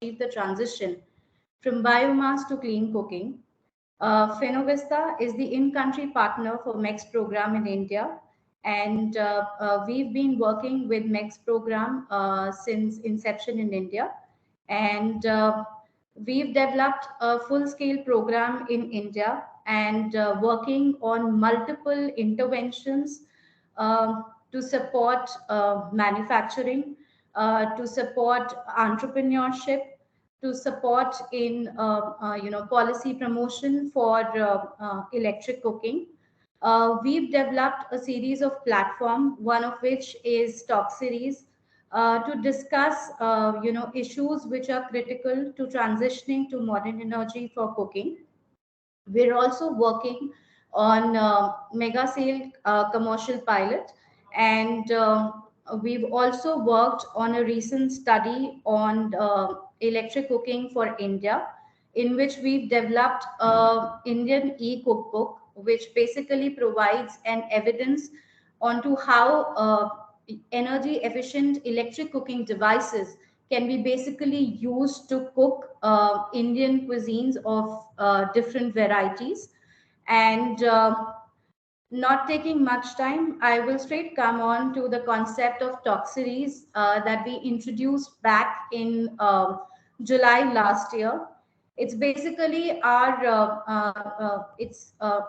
achieve the transition from biomass to clean cooking. Finovista is the in-country partner for MECS program in India, and we've been working with MECS program since inception in India, and we've developed a full-scale program in India and working on multiple interventions to support manufacturing, to support entrepreneurship, to support in policy promotion for electric cooking. We've developed a series of platform, one of which is Talk Series, to discuss issues which are critical to transitioning to modern energy for cooking. We're also working on mega scale commercial pilot, and we've also worked on a recent study on electric cooking for India, in which we've developed Indian e-cookbook, which basically provides an evidence onto how energy efficient electric cooking devices can be basically used to cook Indian cuisines of different varieties. And not taking much time, I will straight come on to the concept of Talk Series that we introduced back in July last year. It's basically an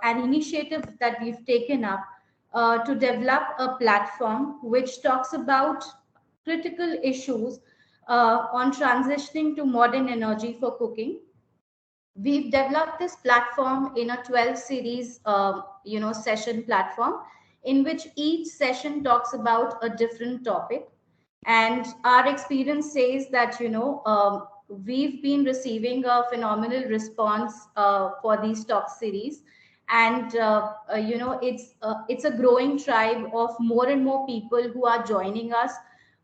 initiative that we've taken up to develop a platform which talks about critical issues on transitioning to modern energy for cooking. We've developed this platform in a 12 series session platform, in which each session talks about a different topic. And our experience says that we've been receiving a phenomenal response for these Talk series, and it's a growing tribe of more and more people who are joining us,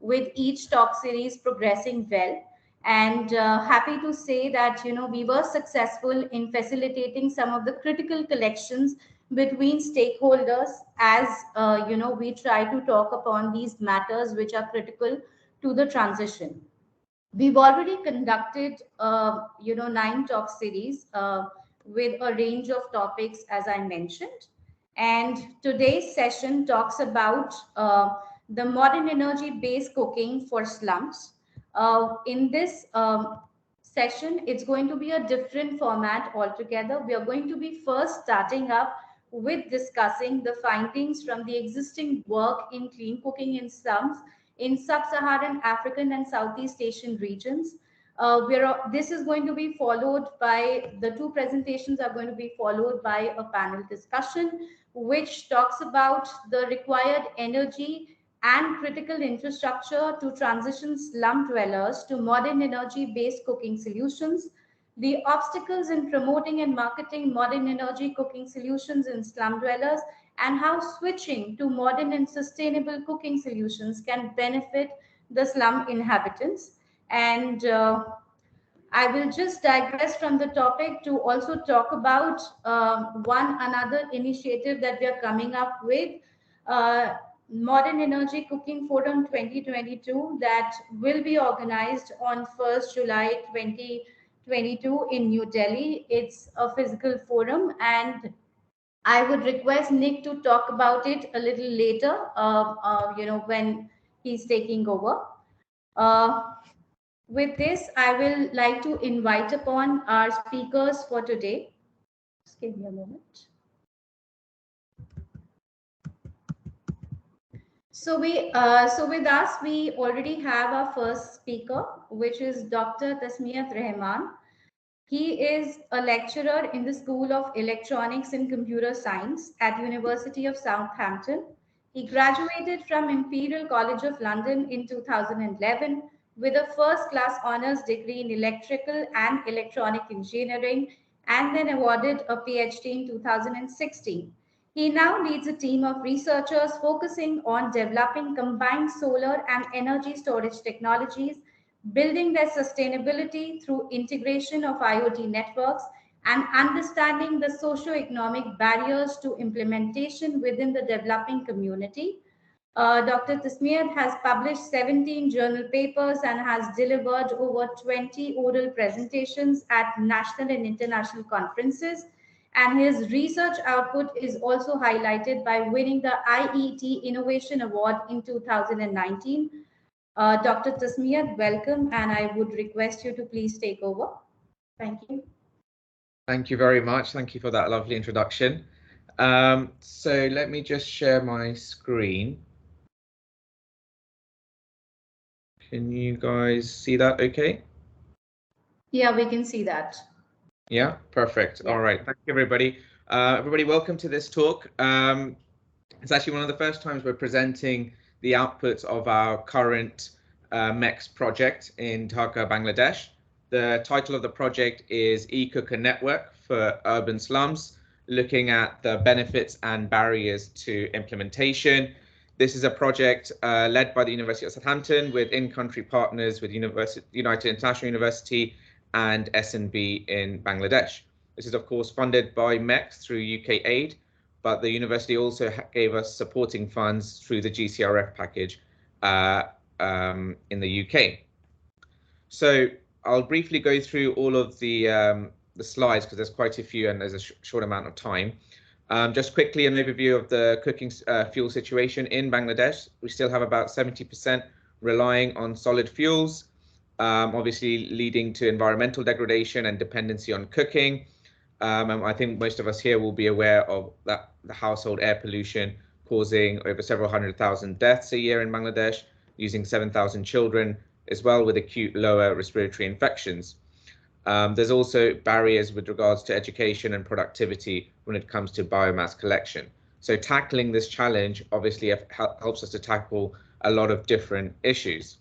with each Talk series progressing well. And happy to say that we were successful in facilitating some of the critical collections between stakeholders, as we try to talk upon these matters which are critical to the transition. We've already conducted 9 Talk series with a range of topics, as I mentioned, and today's session talks about the modern energy based cooking for slums. In this session, it's going to be a different format altogether. We are going to be first starting up with discussing the findings from the existing work in clean cooking in slums in sub-Saharan African and Southeast Asian regions. This is going to be followed by, the two presentations are going to be followed by a panel discussion, which talks about the required energy and critical infrastructure to transition slum dwellers to modern energy-based cooking solutions, the obstacles in promoting and marketing modern energy cooking solutions in slum dwellers, and how switching to modern and sustainable cooking solutions can benefit the slum inhabitants. And I will just digress from the topic to also talk about one another initiative that we are coming up with, Modern Energy Cooking Forum 2022, that will be organized on 1st July 2022 in New Delhi. It's a physical forum, and I would request Nick to talk about it a little later, when he's taking over. With this, I will like to invite upon our speakers for today. Just give me a moment. So with us, we already have our first speaker, which is Dr. Tasmiyat Rahman. He is a lecturer in the School of Electronics and Computer Science at University of Southampton. He graduated from Imperial College of London in 2011 with a first-class honours degree in electrical and electronic engineering, and then awarded a PhD in 2016. He now leads a team of researchers focusing on developing combined solar and energy storage technologies, building their sustainability through integration of IoT networks, and understanding the socio-economic barriers to implementation within the developing community. Dr. Tasmiyat has published 17 journal papers and has delivered over 20 oral presentations at national and international conferences. And his research output is also highlighted by winning the IET Innovation Award in 2019. Dr. Tasmiyat, welcome, and I would request you to please take over. Thank you. Thank you very much. Thank you for that lovely introduction. So let me just share my screen. Can you guys see that okay? Yeah, we can see that. Yeah, perfect. Yeah. All right. Thank you, everybody. Everybody, welcome to this talk. It's actually one of the first times we're presenting the outputs of our current MECS project in Dhaka, Bangladesh. The title of the project is E-Cooker Network for Urban Slums, looking at the benefits and barriers to implementation. This is a project led by the University of Southampton with in-country partners with United International University and S&B in Bangladesh. This is, of course, funded by MECS through UK aid, but the university also gave us supporting funds through the GCRF package in the UK. So I'll briefly go through all of the slides because there's quite a few and there's a short amount of time. Just quickly, an overview of the cooking fuel situation in Bangladesh. We still have about 70% relying on solid fuels, obviously leading to environmental degradation and dependency on cooking. And I think most of us here will be aware of that the household air pollution causing over several 100,000 deaths a year in Bangladesh, using 7,000 children as well with acute lower respiratory infections. There's also barriers with regards to education and productivity when it comes to biomass collection. So tackling this challenge obviously helps us to tackle a lot of different issues.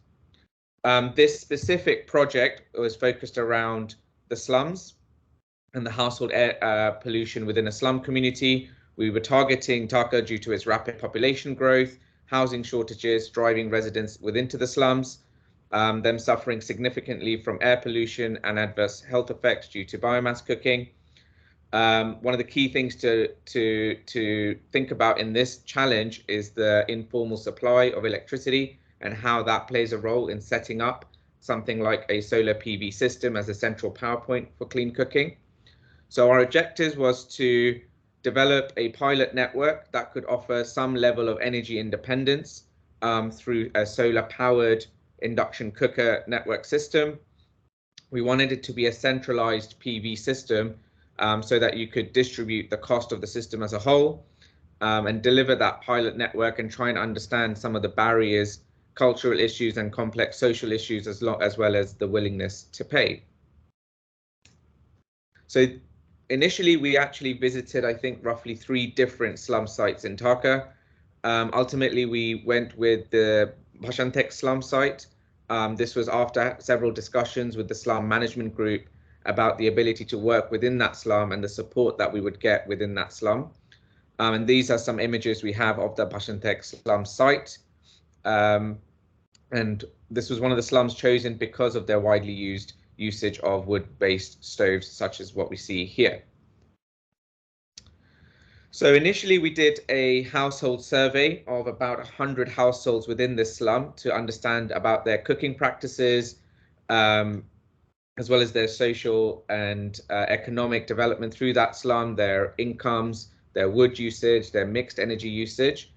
This specific project was focused around the slums and the household air pollution within a slum community. We were targeting Dhaka due to its rapid population growth, housing shortages, driving residents into the slums, them suffering significantly from air pollution and adverse health effects due to biomass cooking. One of the key things to think about in this challenge is the informal supply of electricity and how that plays a role in setting up something like a solar PV system as a central power point for clean cooking. So our objectives was to develop a pilot network that could offer some level of energy independence through a solar powered induction cooker network system. We wanted it to be a centralized PV system so that you could distribute the cost of the system as a whole and deliver that pilot network and try and understand some of the barriers, cultural issues and complex social issues as well as the willingness to pay. So initially, we actually visited, I think, roughly 3 different slum sites in Dhaka. Ultimately, we went with the Bhashantek slum site. This was after several discussions with the slum management group about the ability to work within that slum and the support that we would get within that slum. And these are some images we have of the Bhashantek slum site. And this was one of the slums chosen because of their widely used usage of wood-based stoves, such as what we see here. So initially we did a household survey of about 100 households within this slum to understand about their cooking practices, as well as their social and economic development through that slum, their incomes, their wood usage, their mixed energy usage,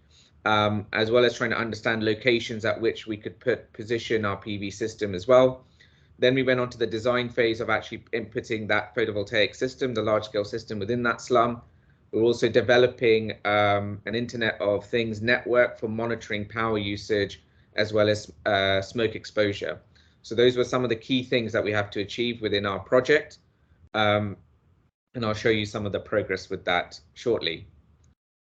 as well as trying to understand locations at which we could position our PV system as well. Then we went on to the design phase of actually inputting that photovoltaic system, the large-scale system within that slum. We're also developing an Internet of Things network for monitoring power usage, as well as smoke exposure. So those were some of the key things that we have to achieve within our project. And I'll show you some of the progress with that shortly.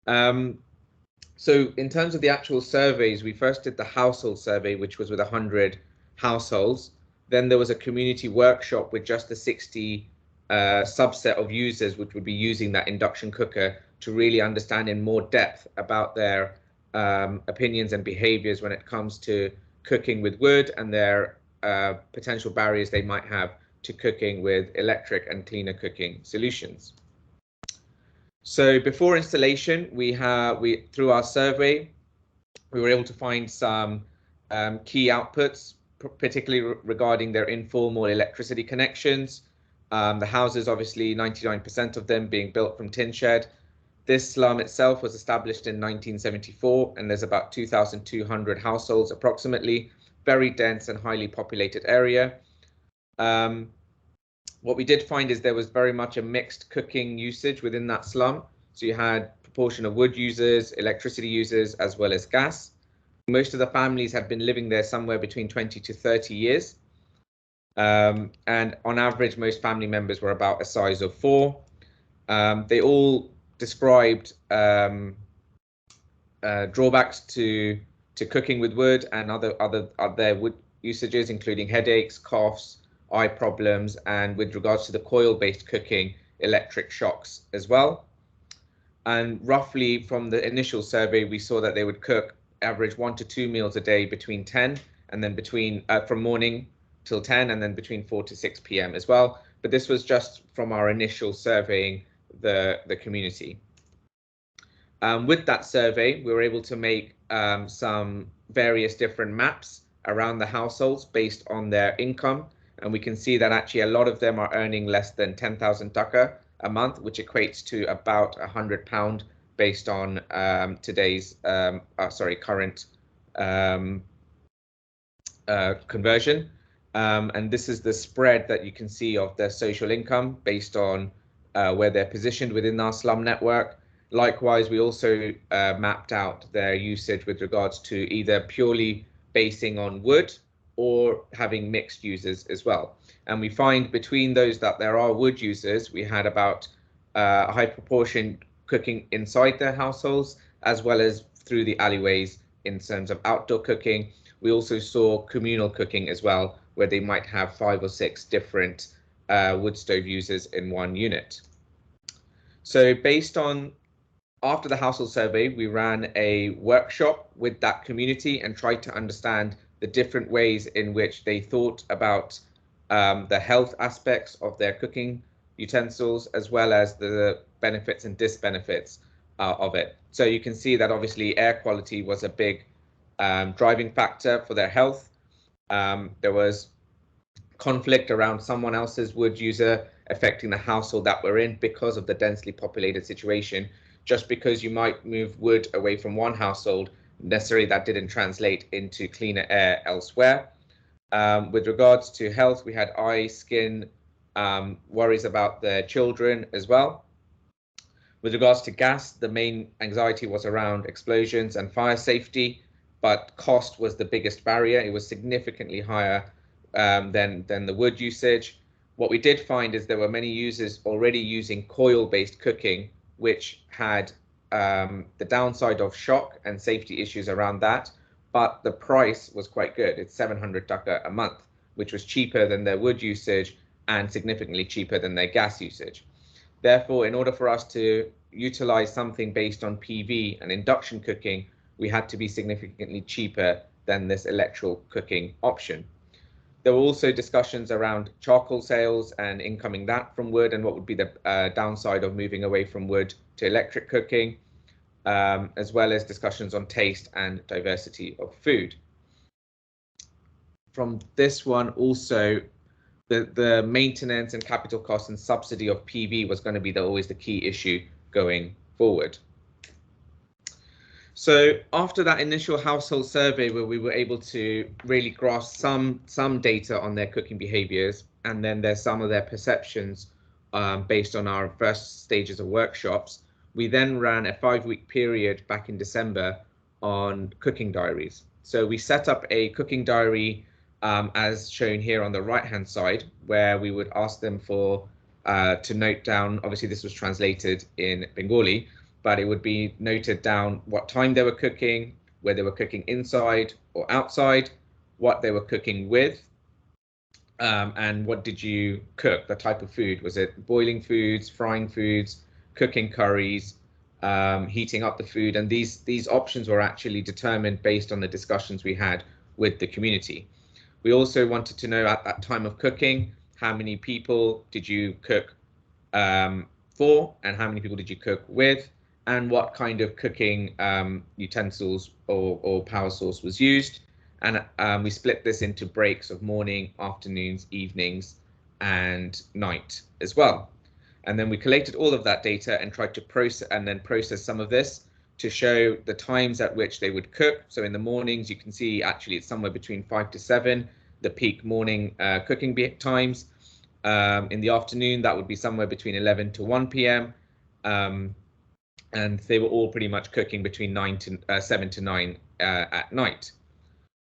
So in terms of the actual surveys, we first did the household survey, which was with 100 households. Then there was a community workshop with just the 60 subset of users, which would be using that induction cooker to really understand in more depth about their opinions and behaviors when it comes to cooking with wood and their potential barriers they might have to cooking with electric and cleaner cooking solutions. So before installation, we through our survey, We were able to find some key outputs, particularly regarding their informal electricity connections. The houses, obviously 99% of them being built from tin shed. This slum itself was established in 1974, and there's about 2,200 households approximately, very dense and highly populated area. What we did find is there was very much a mixed cooking usage within that slum. So you had proportion of wood users, electricity users, as well as gas. Most of the families have been living there somewhere between 20 to 30 years. And on average, most family members were about a size of 4. They all described drawbacks to cooking with wood and other wood usages, including headaches, coughs, eye problems, and with regards to the coil-based cooking, electric shocks as well. And roughly from the initial survey, we saw that they would cook average 1 to 2 meals a day between 10 and then between from morning till 10 and then between 4 to 6 p.m. as well. But this was just from our initial surveying the community. With that survey, we were able to make some various different maps around the households based on their income. And we can see that actually a lot of them are earning less than 10,000 taka a month, which equates to about £100 based on today's current conversion. And this is the spread that you can see of their social income based on where they're positioned within our slum network. Likewise, we also mapped out their usage with regards to either purely basing on wood or having mixed users as well. And we find between those that there are wood users, we had about a high proportion cooking inside their households, as well as through the alleyways in terms of outdoor cooking. We also saw communal cooking as well, where they might have 5 or 6 different wood stove users in one unit. So based on, after the household survey, we ran a workshop with that community and tried to understand the different ways in which they thought about the health aspects of their cooking utensils, as well as the benefits and disbenefits of it. So you can see that obviously air quality was a big driving factor for their health. There was conflict around someone else's wood user affecting the household that we're in because of the densely populated situation. Just because you might move wood away from one household, necessarily that didn't translate into cleaner air elsewhere. With regards to health, we had eye, skin, worries about their children as well. With regards to gas, the main anxiety was around explosions and fire safety, but cost was the biggest barrier. It was significantly higher than the wood usage. What we did find is there were many users already using coil-based cooking, which had the downside of shock and safety issues around that, but the price was quite good. It's 700 taka a month, which was cheaper than their wood usage and significantly cheaper than their gas usage. Therefore, in order for us to utilize something based on PV and induction cooking, we had to be significantly cheaper than this electrical cooking option. There were also discussions around charcoal sales and incoming that from wood, and what would be the downside of moving away from wood to electric cooking, as well as discussions on taste and diversity of food. From this one also, the maintenance and capital costs and subsidy of PV was going to be always the key issue going forward. So after that initial household survey, where we were able to really grasp some data on their cooking behaviors, and then there's some of their perceptions based on our first stages of workshops, we then ran a 5-week period back in December on cooking diaries. So we set up a cooking diary as shown here on the right hand side, where we would ask them for to note down, obviously this was translated in Bengali, but it would be noted down what time they were cooking, where they were cooking inside or outside, what they were cooking with, and what did you cook, the type of food. Was it boiling foods, frying foods, cooking curries, heating up the food? And these options were actually determined based on the discussions we had with the community. We also wanted to know at that time of cooking, how many people did you cook for, and how many people did you cook with? and what kind of cooking utensils or power source was used. And we split this into breaks of morning, afternoons, evenings, and night as well. And then we collated all of that data and tried to process some of this to show the times at which they would cook. So in the mornings, you can see actually it's somewhere between 5 to 7, the peak morning cooking times. In the afternoon, that would be somewhere between 11 to 1 p.m. And they were all pretty much cooking between 7 to 9 at night.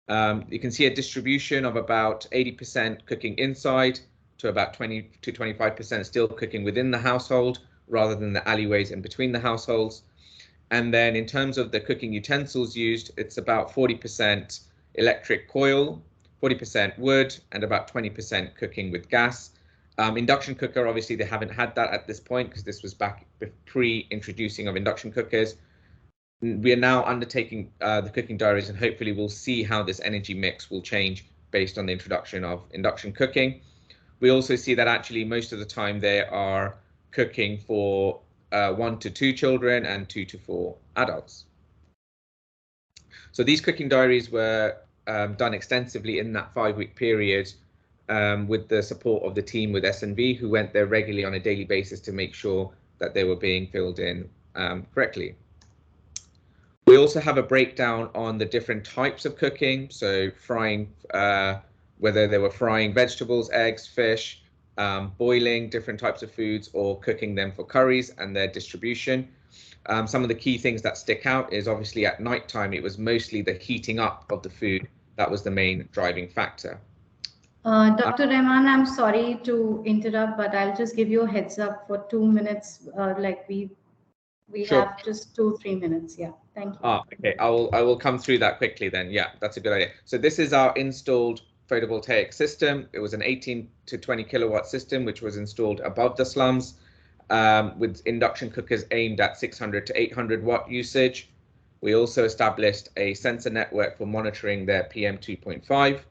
You can see a distribution of about 80% cooking inside to about 20 to 25% still cooking within the household rather than the alleyways in between the households. And then in terms of the cooking utensils used, it's about 40% electric coil, 40% wood, and about 20% cooking with gas. Induction cooker, obviously, they haven't had that at this point because this was back pre-introducing of induction cookers. We are now undertaking the cooking diaries, and hopefully we'll see how this energy mix will change based on the introduction of induction cooking. We also see that actually most of the time they are cooking for 1 to 2 children and 2 to 4 adults. So these cooking diaries were done extensively in that 5-week period with the support of the team with S&V, who went there regularly on a daily basis to make sure that they were being filled in correctly. We also have a breakdown on the different types of cooking, so frying, whether they were frying vegetables, eggs, fish, boiling different types of foods, or cooking them for curries and their distribution. Some of the key things that stick out is obviously at nighttime, it was mostly the heating up of the food that was the main driving factor. Dr. Rahman, I'm sorry to interrupt, but I'll just give you a heads up for 2 minutes. We Sure. have just 2-3 minutes. Yeah, thank you. Okay, I will come through that quickly then. Yeah, that's a good idea. So this is our installed photovoltaic system. It was an 18 to 20 kilowatt system, which was installed above the slums with induction cookers aimed at 600 to 800 watt usage. We also established a sensor network for monitoring their PM 2.5.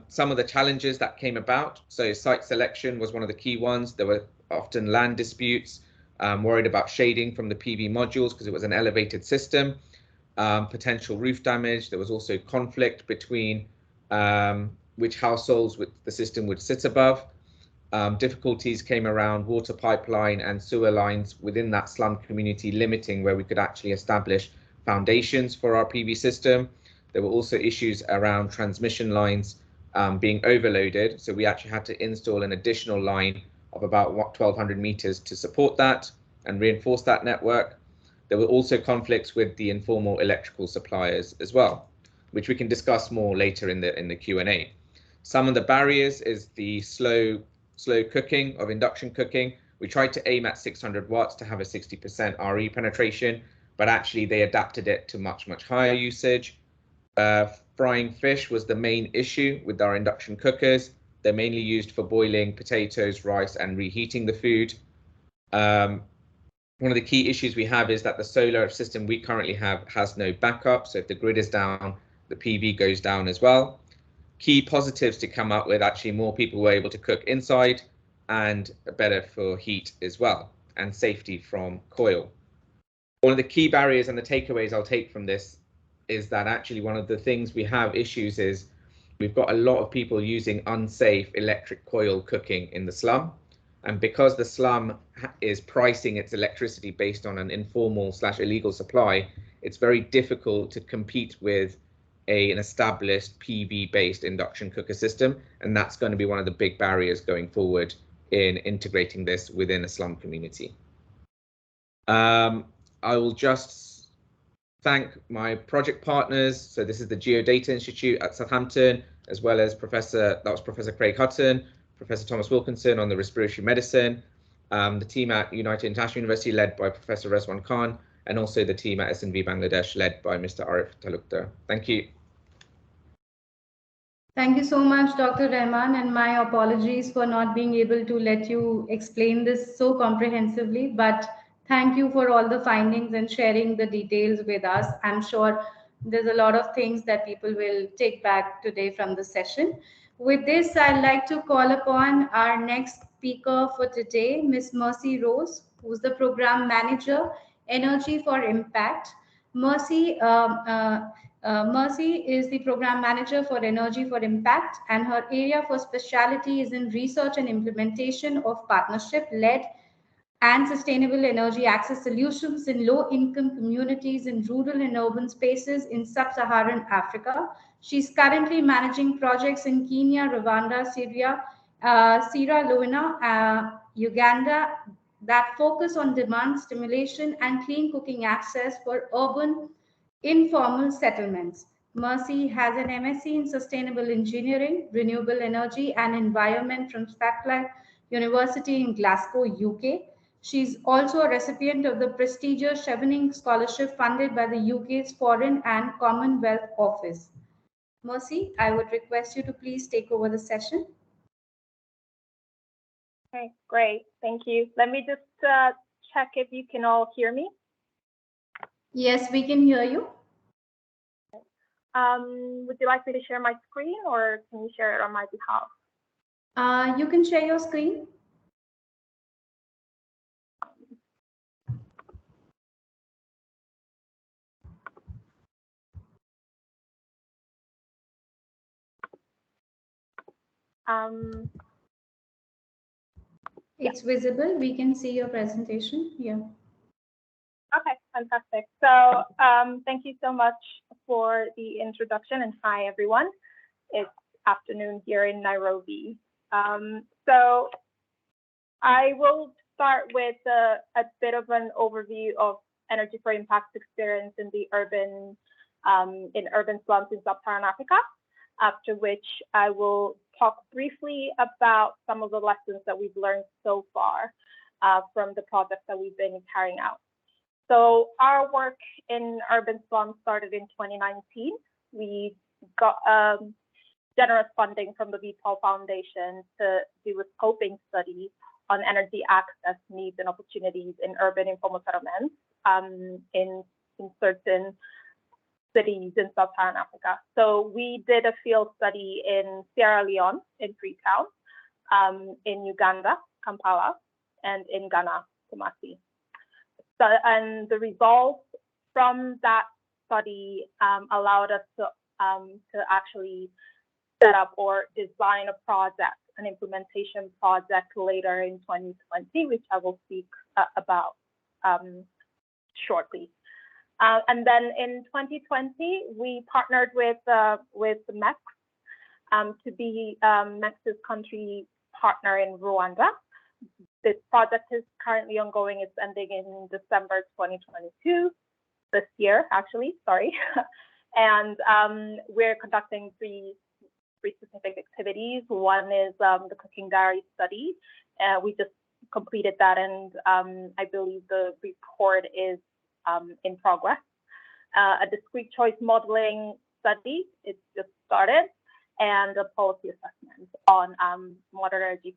Some of the challenges that came about, so site selection was one of the key ones. There were often land disputes, worried about shading from the PV modules because it was an elevated system, potential roof damage. There was also conflict between which households the system would sit above. Difficulties came around water pipeline and sewer lines within that slum community, limiting where we could actually establish foundations for our PV system. There were also issues around transmission lines being overloaded. So we actually had to install an additional line of about 1,200 meters to support that and reinforce that network. There were also conflicts with the informal electrical suppliers as well, which we can discuss more later in the Q&A. Some of the barriers is the slow cooking of induction cooking. We tried to aim at 600 watts to have a 60% RE penetration, but actually they adapted it to much higher usage. Frying fish was the main issue with our induction cookers. They're mainly used for boiling potatoes, rice, and reheating the food. One of the key issues we have is that the solar system we currently have has no backup. So if the grid is down, the PV goes down as well. Key positives to come up with, actually more people were able to cook inside and better for heat as well, and safety from coil. One of the key barriers and the takeaways I'll take from this is that actually one of the things we have issues is we've got a lot of people using unsafe electric coil cooking in the slum. And because the slum is pricing its electricity based on an informal/illegal supply, it's very difficult to compete with an established PV-based induction cooker system. And that's going to be one of the big barriers going forward in integrating this within a slum community. I will just thank my project partners. So this is the Geodata Institute at Southampton, as well as Professor Craig Hutton, Professor Thomas Wilkinson on the respiratory medicine, the team at United International University led by Professor Rezwan Khan, and also the team at S&V Bangladesh led by Mr. Arif Talukdar. Thank you. Thank you so much, Dr. Rahman, and my apologies for not being able to let you explain this so comprehensively, but thank you for all the findings and sharing the details with us. I'm sure there's a lot of things that people will take back today from the session. With this, I'd like to call upon our next speaker for today, Ms. Mercy Rose, who's the Program Manager, Energy for Impact. Mercy is the program manager for Energy for Impact, and her area for specialty is in research and implementation of partnership-led and sustainable energy access solutions in low-income communities in rural and urban spaces in sub-Saharan Africa. She's currently managing projects in Kenya, Rwanda, Syria, Sierra Leone, Uganda that focus on demand stimulation and clean cooking access for urban informal settlements. Mercy has an MSc in Sustainable Engineering, Renewable Energy and Environment from Strathclyde University in Glasgow, UK. She's also a recipient of the prestigious Chevening Scholarship funded by the UK's Foreign and Commonwealth Office. Mercy, I would request you to please take over the session. Okay, great. Thank you. Let me just check if you can all hear me. Yes, we can hear you. Would you like me to share my screen, or can you share it on my behalf? You can share your screen. It's visible. We can see your presentation. Yeah. Okay, fantastic. So thank you so much for the introduction, and hi everyone. It's afternoon here in Nairobi. So I will start with a bit of an overview of Energy for Impact experience in the urban slums in sub-Saharan Africa, after which I will talk briefly about some of the lessons that we've learned so far from the projects that we've been carrying out. So our work in urban slums started in 2019. We got generous funding from the VPOL Foundation to do a scoping study on energy access needs and opportunities in urban informal settlements in certain cities in sub-Saharan Africa. So we did a field study in Sierra Leone, in Freetown, in Uganda, Kampala, and in Ghana, Kumasi. So, and the results from that study allowed us to actually set up or design a project, an implementation project later in 2020, which I will speak about shortly. And then in 2020, we partnered with the MECS to be MECS's country partner in Rwanda. This project is currently ongoing. It's ending in December 2022, this year, actually, sorry. And we're conducting three specific activities. One is the cooking diary study. We just completed that, and I believe the report is in progress. A discrete choice modeling study, it's just started, and a policy assessment on modern energy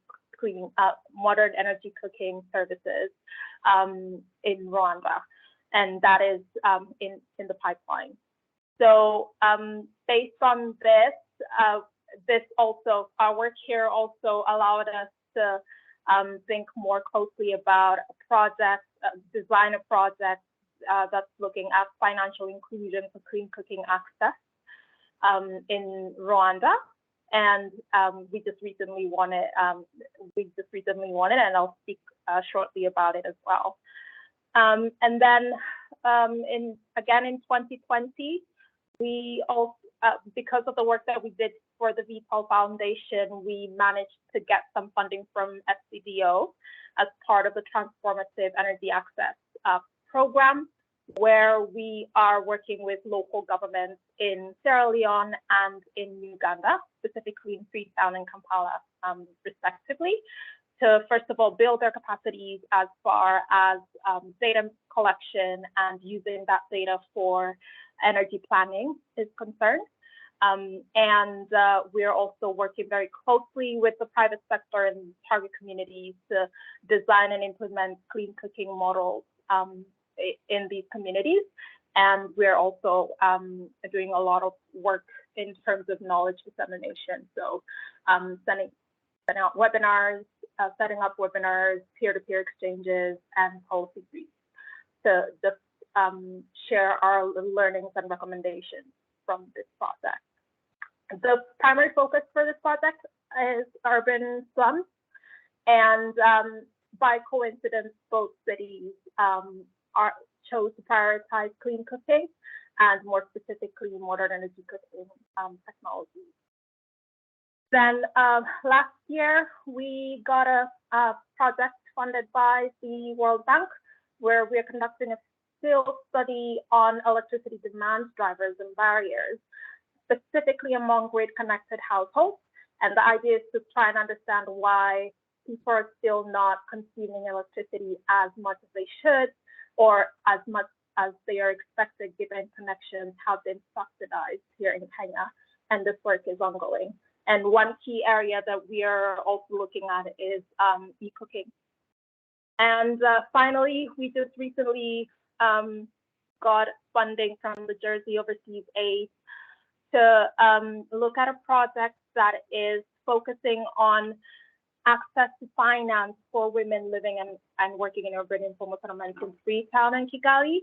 cooking services in Rwanda, and that is in the pipeline. So based on this also, our work here also allowed us to think more closely about a project, design a project that's looking at financial inclusion for clean cooking access in Rwanda. And we just recently won it. And I'll speak shortly about it as well. And then again in 2020, we also, because of the work that we did for the VPOL Foundation, we managed to get some funding from FCDO as part of the Transformative Energy Access program, where we are working with local governments in Sierra Leone and in Uganda, specifically in Freetown and Kampala, respectively, to first of all build their capacities as far as data collection and using that data for energy planning is concerned. And we're also working very closely with the private sector and target communities to design and implement clean cooking models in these communities. And we're also doing a lot of work in terms of knowledge dissemination. So setting up webinars, peer-to-peer exchanges, and policy briefs. to just share our learnings and recommendations from this project. The primary focus for this project is urban slums, and by coincidence, both cities chose to prioritize clean cooking and more specifically modern energy cooking technologies. Then last year, we got a project funded by the World Bank, where we're conducting a field study on electricity demand drivers and barriers, specifically among grid-connected households. And the idea is to try and understand why people are still not consuming electricity as much as they should, or as much as they are expected, given connections have been subsidized here in Kenya. And this work is ongoing. And one key area that we are also looking at is e-cooking. And finally, we just recently got funding from the Jersey Overseas Aid to look at a project that is focusing on access to finance for women living and working in urban informal settlements in Freetown and Kigali.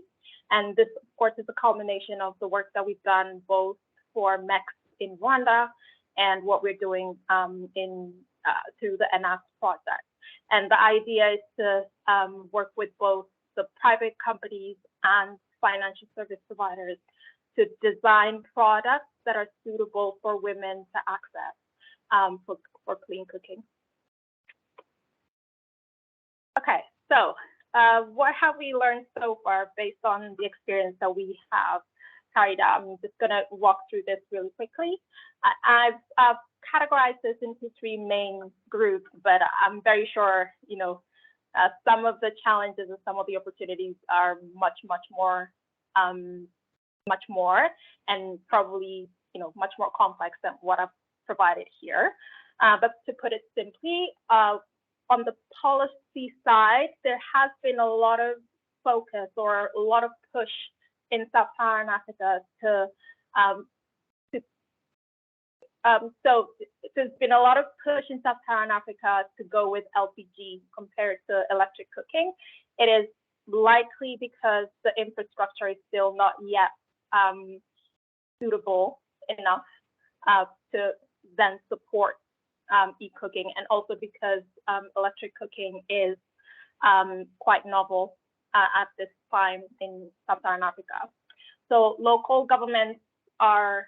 And this, of course, is a culmination of the work that we've done both for MECS in Rwanda and what we're doing through the ENACT project. And the idea is to work with both the private companies and financial service providers to design products that are suitable for women to access for clean cooking. Okay, so what have we learned so far based on the experience that we have carried out? I'm just gonna walk through this really quickly. I've categorized this into three main groups, but I'm very sure, you know, some of the challenges and some of the opportunities are much more, and probably, you know, much more complex than what I've provided here. But to put it simply, on the policy side, there has been a lot of focus or a lot of push in Sub-Saharan Africa so there's been a lot of push in Sub-Saharan Africa to go with LPG compared to electric cooking. It is likely because the infrastructure is still not yet suitable enough to then support e-cooking, and also because electric cooking is quite novel at this time in Sub-Saharan Africa. So local governments are,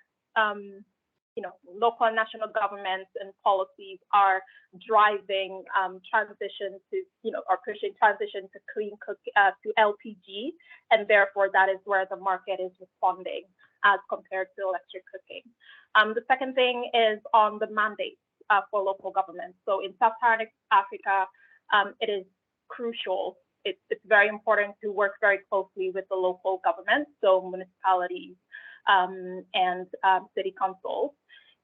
you know, local and national governments and policies are driving transition to, you know, are pushing transition to clean cook to LPG, and therefore that is where the market is responding as compared to electric cooking. The second thing is on the mandates for local governments. So in Sub-Saharan Africa, it is crucial. It's very important to work very closely with the local governments, so municipalities and city councils.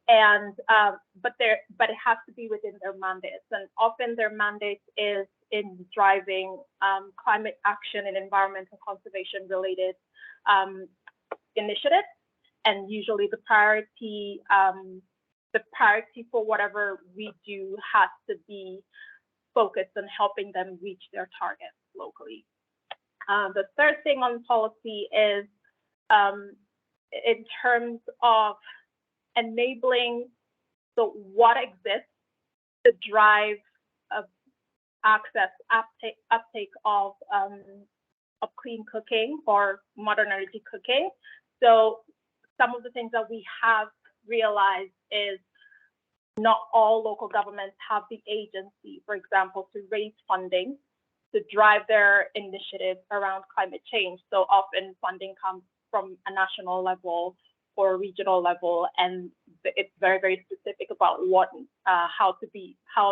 And but it has to be within their mandates, and often their mandate is in driving climate action and environmental conservation related initiatives. And usually the priority for whatever we do has to be focused on helping them reach their targets locally. The third thing on policy is in terms of enabling what exists to drive uptake of clean cooking or modern energy cooking. So some of the things that we have realized is not all local governments have the agency, for example, to raise funding to drive their initiatives around climate change. So often funding comes from a national level or regional level, and it's very specific about how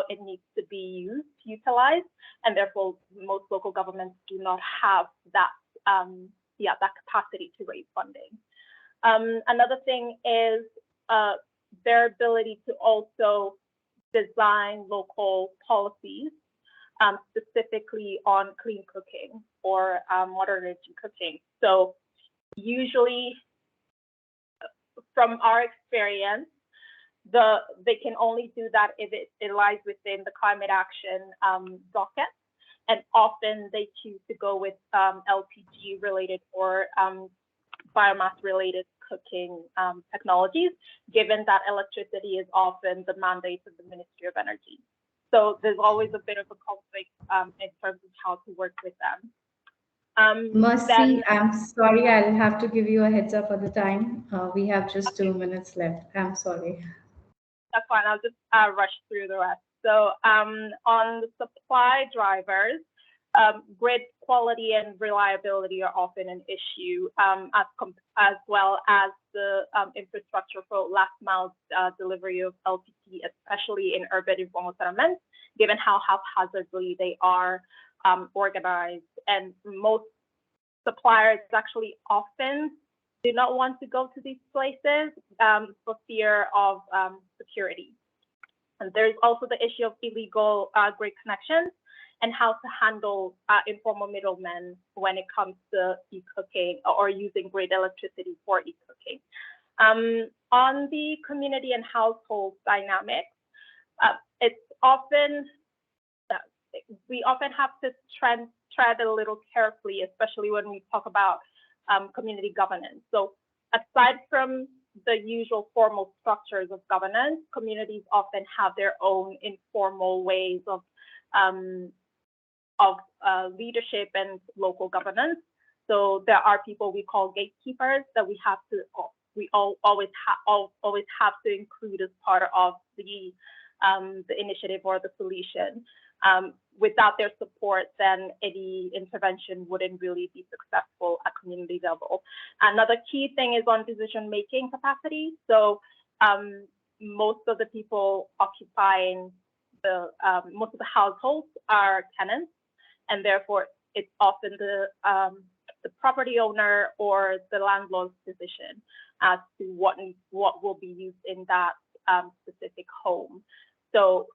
it needs to be utilized, and therefore most local governments do not have that that capacity to raise funding. Another thing is their ability to also design local policies specifically on clean cooking or modern energy cooking. So usually, from our experience, they can only do that if it lies within the climate action docket. and often they choose to go with LPG related or biomass related cooking technologies, given that electricity is often the mandate of the Ministry of Energy. So there's always a bit of a conflict in terms of how to work with them. Mercy, I'm sorry, I'll have to give you a heads up at the time. We have just 2 minutes left. I'm sorry. That's fine. I'll just rush through the rest. So on the supply drivers, grid quality and reliability are often an issue, as well as the infrastructure for last mile delivery of LPG, especially in urban informal settlements, given how haphazardly they are organized. And most suppliers actually often do not want to go to these places for fear of security. And there's also the issue of illegal grid connections and how to handle informal middlemen when it comes to e-cooking or using grid electricity for e-cooking. On the community and household dynamics, it's often, we often have to tread a little carefully, especially when we talk about community governance. So aside from the usual formal structures of governance, communities often have their own informal ways of leadership and local governance. So there are people we call gatekeepers that we always have to include as part of the initiative or the solution. Without their support, then any intervention wouldn't really be successful at community level. Another key thing is on decision-making capacity. So most of the people occupying most of the households are tenants, and therefore it's often the property owner or the landlord's decision as to what will be used in that specific home. So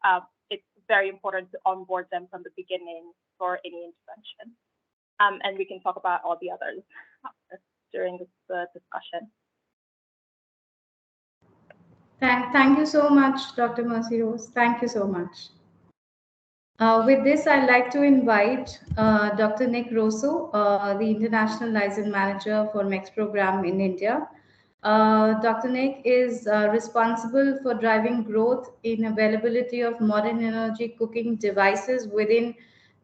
it's very important to onboard them from the beginning for any intervention. And we can talk about all the others during this discussion. Thank you so much, Dr. Mercy Rose. Thank you so much. With this, I'd like to invite Dr. Nick Rosso, the International Liaison Manager for MECS program in India. Dr. Nick is responsible for driving growth in availability of modern energy cooking devices within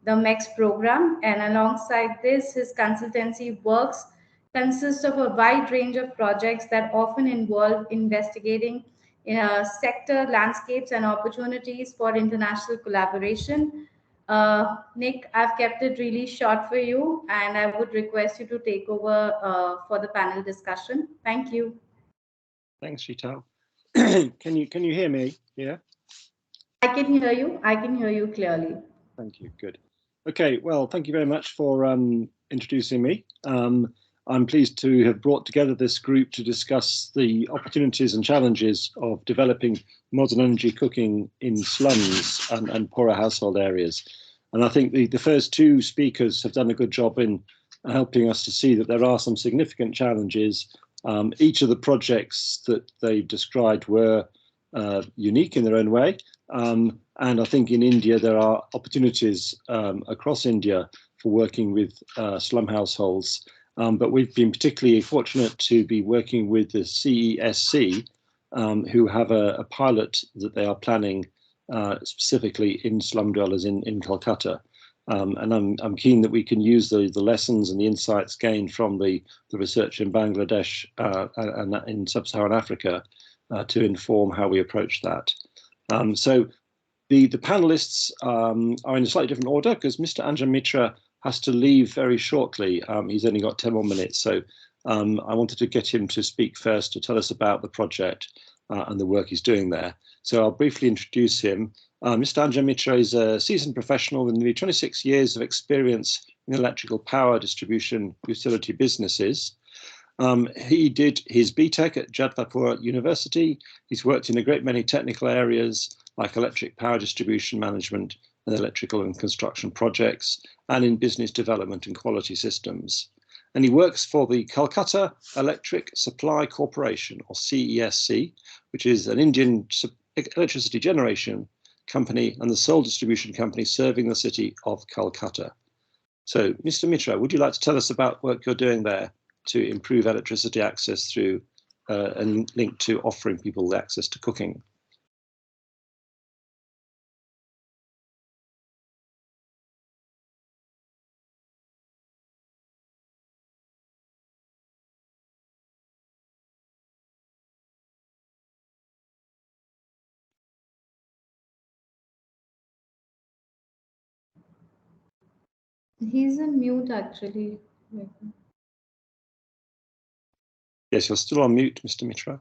the MECS program. And alongside this, his consultancy works consists of a wide range of projects that often involve investigating sector landscapes and opportunities for international collaboration. Nick, I've kept it really short for you, and I would request you to take over for the panel discussion. Thank you. Thanks, Sheetal. Can you hear me? Yeah. I can hear you. I can hear you clearly. Thank you. Good. Okay. Well, thank you very much for introducing me. I'm pleased to have brought together this group to discuss the opportunities and challenges of developing modern energy cooking in slums and poorer household areas. And I think the first two speakers have done a good job in helping us to see that there are some significant challenges. Each of the projects that they described were unique in their own way. And I think in India, there are opportunities across India for working with slum households. But we've been particularly fortunate to be working with the CESC, who have a pilot that they are planning specifically in slum dwellers in Calcutta. And I'm keen that we can use the lessons and the insights gained from the research in Bangladesh and in sub-Saharan Africa to inform how we approach that. So the panelists are in a slightly different order because Mr. Anjan Mitra has to leave very shortly. He's only got 10 more minutes. So I wanted to get him to speak first to tell us about the project and the work he's doing there. So I'll briefly introduce him. Mr. Anjan Mitra is a seasoned professional with nearly 26 years of experience in electrical power distribution utility businesses. He did his BTEC at Jadavpur University. He's worked in a great many technical areas like electric power distribution management and electrical and construction projects, and in business development and quality systems. And he works for the Calcutta Electric Supply Corporation, or CESC, which is an Indian electricity generation company and the sole distribution company serving the city of Calcutta. So, Mr. Mitra, would you like to tell us about work you're doing there to improve electricity access through and linked to offering people the access to cooking? He's on mute, actually. Yes, you're still on mute, Mr. Mitra.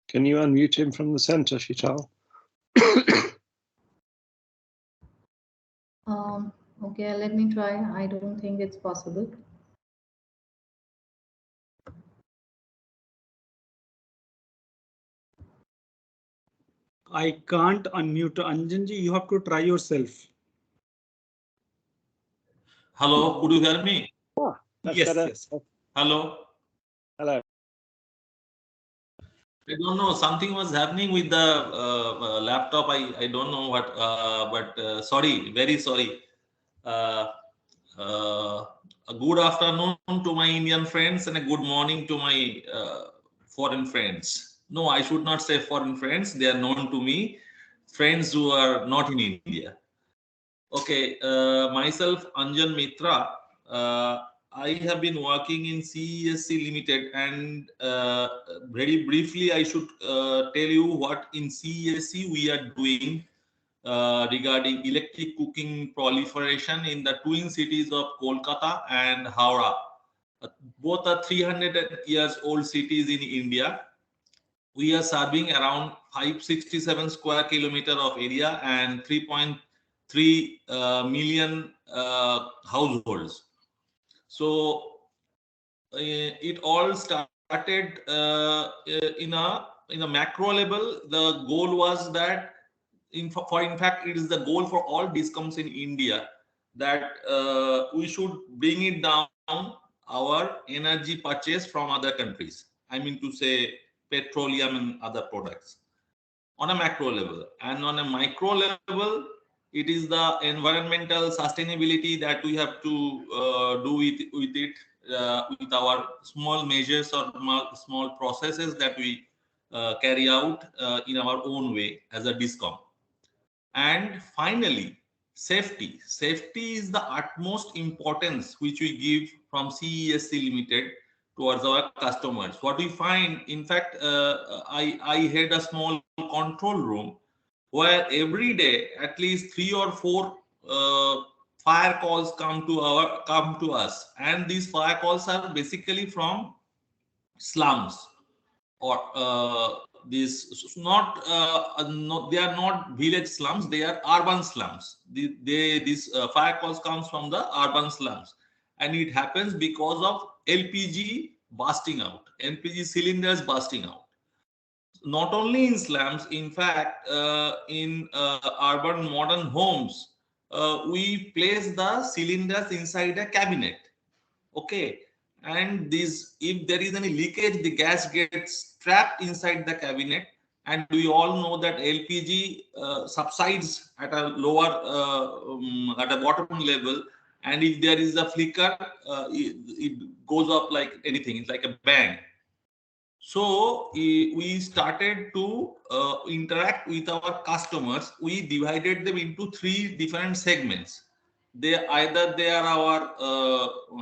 Can you unmute him from the center, Shital? Okay, let me try. I don't think it's possible. I can't unmute. Anjanji, you have to try yourself. Hello, could you hear me? Yes, better. yes. Hello. Hello. I don't know, something was happening with the laptop. I don't know what, but sorry, very sorry. A good afternoon to my Indian friends and a good morning to my foreign friends. No, I should not say foreign friends. They are known to me. Friends who are not in India. Okay, myself, Anjan Mitra. I have been working in CESC Limited, and very briefly, I should tell you what in CESC we are doing regarding electric cooking proliferation in the twin cities of Kolkata and Howrah. Both are 300 years old cities in India. We are serving around 567 square kilometer of area and 3.3 million households. So it all started in a macro level. The goal was that in fact it is the goal for all discoms in India that we should bring it down our energy purchase from other countries. I mean to say petroleum and other products on a macro level. And on a micro level, it is the environmental sustainability that we have to do with it with our small measures or small processes that we carry out in our own way as a discom. And finally, safety. Safety is the utmost importance which we give from CESC Limited towards our customers. What we find, in fact, I had a small control room where every day at least 3 or 4 fire calls come to us, and these fire calls are basically from slums or they are not village slums, they are urban slums. These fire calls comes from the urban slums, and it happens because of LPG busting out, LPG cylinders busting out. Not only in slums, in fact, in urban modern homes, we place the cylinders inside a cabinet. Okay, and if there is any leakage, the gas gets trapped inside the cabinet, and we all know that LPG subsides at a lower at a bottom level, and if there is a flicker, it goes up like anything. It's like a bang. So we started to interact with our customers. We divided them into 3 different segments. They are our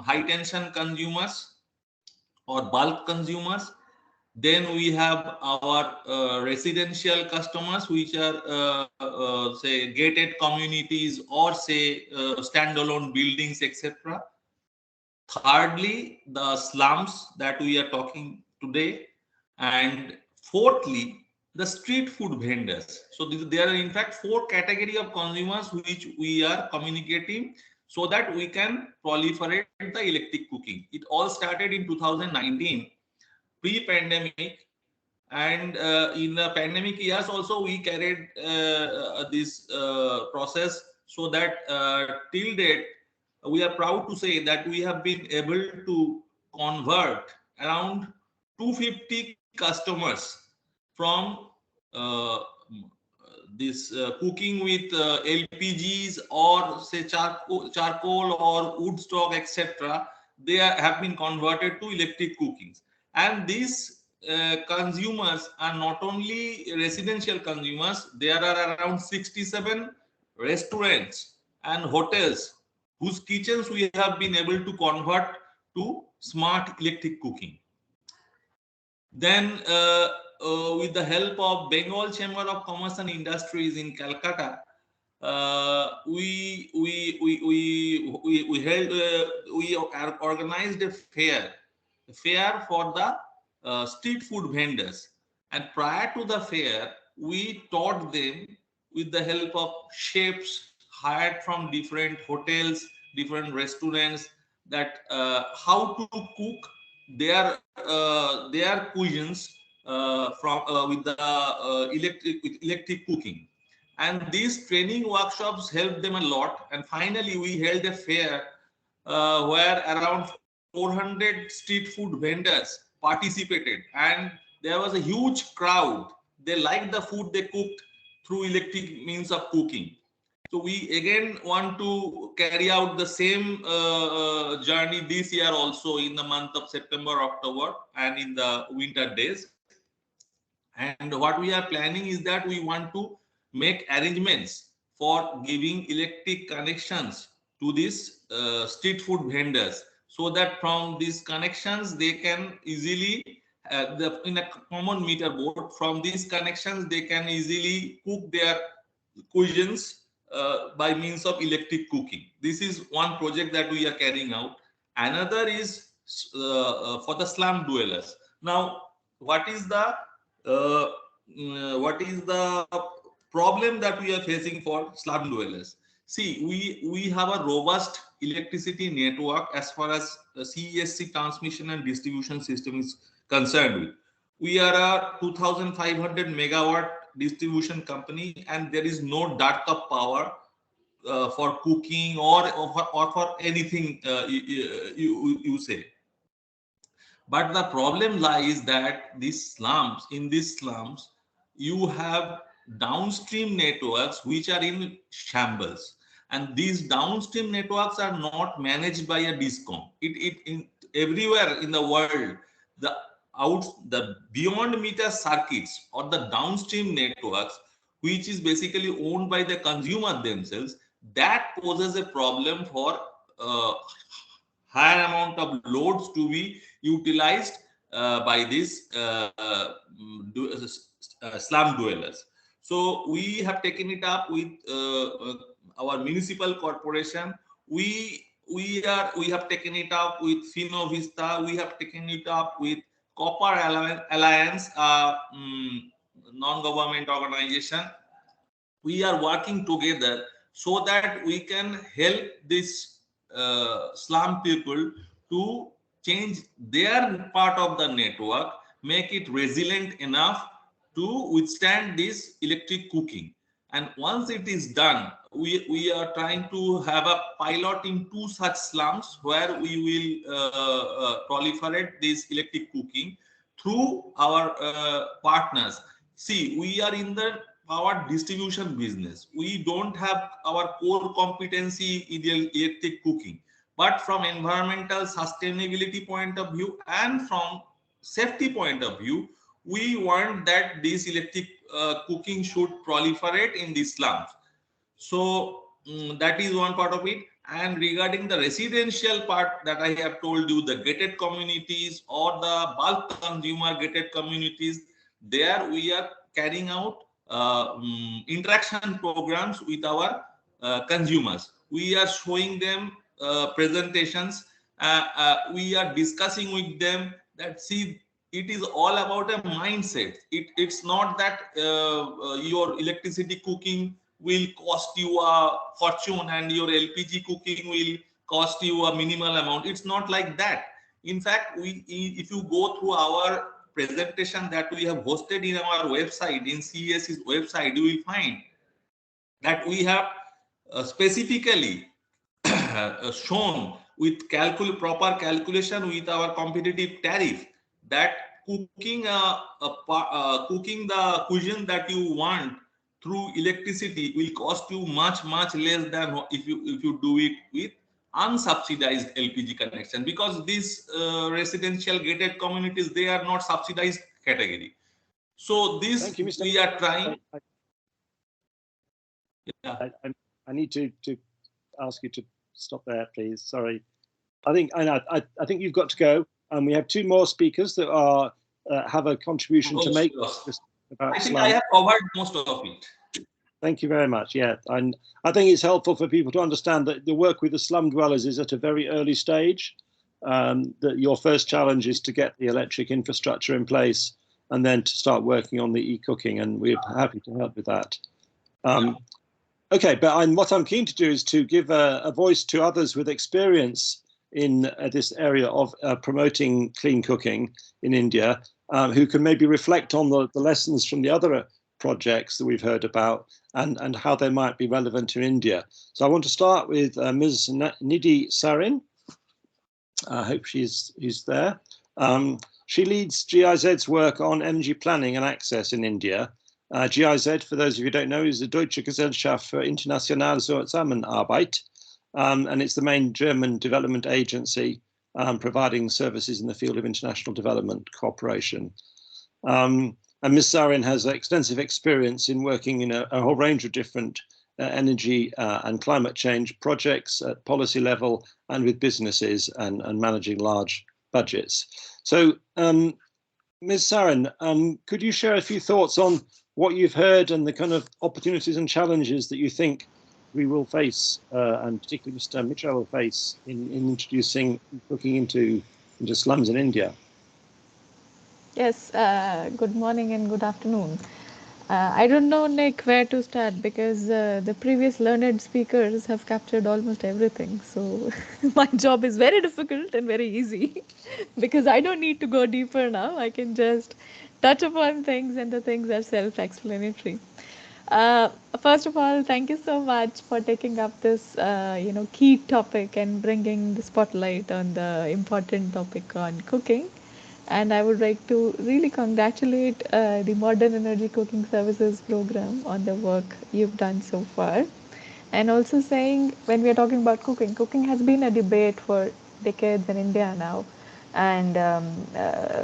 high tension consumers or bulk consumers. Then we have our residential customers, which are say gated communities or say standalone buildings, etc. Thirdly, the slums that we are talking today, and fourthly, the street food vendors. So there are in fact 4 category of consumers which we are communicating so that we can proliferate the electric cooking. It all started in 2019, pre-pandemic. And in the pandemic years also we carried this process, so that till date we are proud to say that we have been able to convert around 250 customers from uh, this cooking with LPGs or say charcoal or wood stock, etc. They have been converted to electric cookings. And these consumers are not only residential consumers, there are around 67 restaurants and hotels whose kitchens we have been able to convert to smart electric cooking. Then with the help of Bengal Chamber of Commerce and Industries in Calcutta, we organized a fair for the street food vendors. And prior to the fair, we taught them with the help of chefs hired from different hotels, different restaurants, that how to cook their cuisines from with the electric cooking. And these training workshops helped them a lot. And finally, we held a fair where around 400 street food vendors participated, and there was a huge crowd. They liked the food they cooked through electric means of cooking. So we again want to carry out the same journey this year also in the month of September, October, and in the winter days. And what we are planning is that we want to make arrangements for giving electric connections to these street food vendors, so that from these connections they can easily in a common meter board, from these connections they can easily cook their cuisines by means of electric cooking. This is one project that we are carrying out. Another is for the slum dwellers. Now, what is the problem that we are facing for slum dwellers? See, we have a robust electricity network as far as CESC transmission and distribution system is concerned with. We are a 2,500 megawatt distribution company, and there is no dark up power for cooking or for anything you say. But the problem lies that in these slums, you have downstream networks which are in shambles. And these downstream networks are not managed by a DISCOM. Everywhere in the world, the beyond meter circuits or the downstream networks, which is basically owned by the consumer themselves, that poses a problem for higher amount of loads to be utilized by these slum dwellers. So we have taken it up with our municipal corporation. We have taken it up with Finovista. We have taken it up with Copper Alliance, non-government organization. We are working together so that we can help this slum people to change their part of the network, make it resilient enough to withstand this electric cooking. And once it is done, we are trying to have a pilot in 2 such slums where we will proliferate this electric cooking through our partners. See, we are in the power distribution business. We don't have our core competency in the electric cooking, but from environmental sustainability point of view and from safety point of view, we want that this electric cooking should proliferate in these slums. So that is one part of it. And regarding the residential part that I have told you, the gated communities or the bulk consumer gated communities, there we are carrying out interaction programs with our consumers. We are showing them presentations. We are discussing with them that, see, it is all about a mindset. It's not that your electricity cooking will cost you a fortune and your LPG cooking will cost you a minimal amount. It's not like that. In fact, if you go through our presentation that we have hosted in our website, in CES's website, you will find that we have specifically shown with proper calculation with our competitive tariff that cooking cooking the cuisine that you want through electricity will cost you much less than if you do it with unsubsidized LPG connection, because these residential gated communities, they are not subsidized category. So this Thank you, Mr. we are trying. I need to ask you to stop there, please. Sorry. I think you've got to go, and we have two more speakers that are have a contribution to make. About I think slum. I have covered most of it. Thank you very much. Yeah, and I think it's helpful for people to understand that the work with the slum dwellers is at a very early stage. That your first challenge is to get the electric infrastructure in place, and then to start working on the e-cooking, and we're happy to help with that. Okay, but what I'm keen to do is to give a voice to others with experience in this area of promoting clean cooking in India, who can maybe reflect on the lessons from the other projects that we've heard about and how they might be relevant to India. So I want to start with Ms. Nidhi Sarin. I hope she's there. She leads GIZ's work on energy planning and access in India. GIZ, for those of you who don't know, is the Deutsche Gesellschaft für internationale Zusammenarbeit, and it's the main German development agency providing services in the field of international development cooperation. And Ms. Sarin has extensive experience in working in a whole range of different energy and climate change projects at policy level and with businesses and managing large budgets. So, Ms. Sarin, could you share a few thoughts on what you've heard and the kind of opportunities and challenges that you think we will face, and particularly Mr. Mitchell will face in introducing cooking into slums in India? Yes, good morning and good afternoon. I don't know, Nick, where to start, because the previous learned speakers have captured almost everything. So my job is very difficult and very easy because I don't need to go deeper now. I can just touch upon things, and the things are self-explanatory. First of all, thank you so much for taking up this key topic and bringing the spotlight on the important topic on cooking. And I would like to really congratulate the Modern Energy Cooking Services program on the work you've done so far. And also saying, when we are talking about cooking, cooking has been a debate for decades in India now. And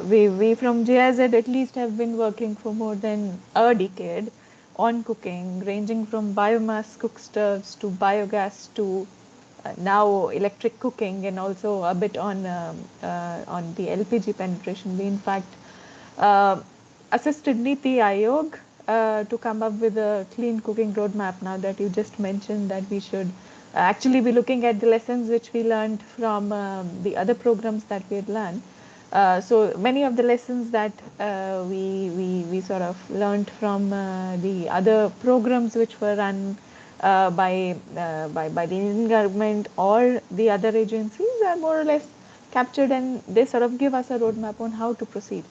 we from GIZ at least have been working for more than a decade on cooking, ranging from biomass cook stoves to biogas to now electric cooking, and also a bit on the LPG penetration. We in fact assisted Niti Aayog to come up with a clean cooking roadmap. Now that you just mentioned that we should actually be looking at the lessons which we learned from the other programs that we had learned. So many of the lessons that we sort of learned from the other programs which were run by the Indian government or the other agencies are more or less captured, and they sort of give us a roadmap on how to proceed.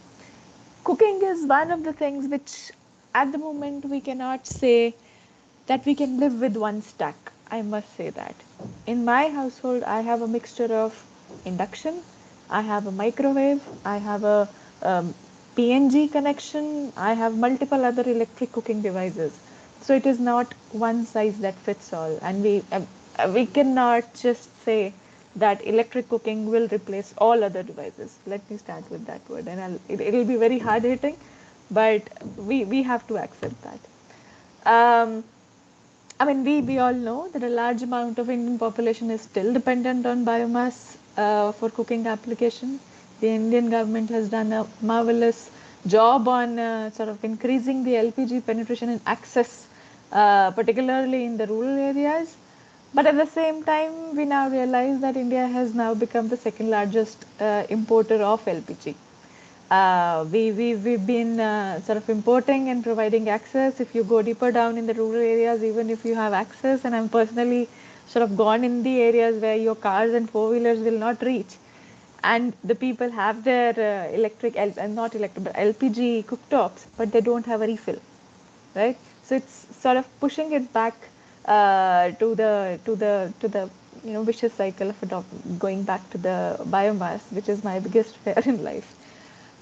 Cooking is one of the things which at the moment we cannot say that we can live with one stack. I must say that. In my household, I have a mixture of induction, I have a microwave, I have a PNG connection, I have multiple other electric cooking devices. So it is not one size that fits all, and we cannot just say that electric cooking will replace all other devices. Let me start with that word, and it'll be very hard hitting, but we have to accept that. I mean, we all know that a large amount of Indian population is still dependent on biomass for cooking application. The Indian government has done a marvelous job on sort of increasing the LPG penetration and access, particularly in the rural areas. But at the same time, we now realize that India has now become the second largest importer of LPG. We've been sort of importing and providing access. If you go deeper down in the rural areas, even if you have access, and I'm personally sort of gone in the areas where your cars and four-wheelers will not reach, and the people have their not electric, but LPG cooktops, but they don't have a refill, right? So it's sort of pushing it back to the vicious cycle of going back to the biomass, which is my biggest fear in life.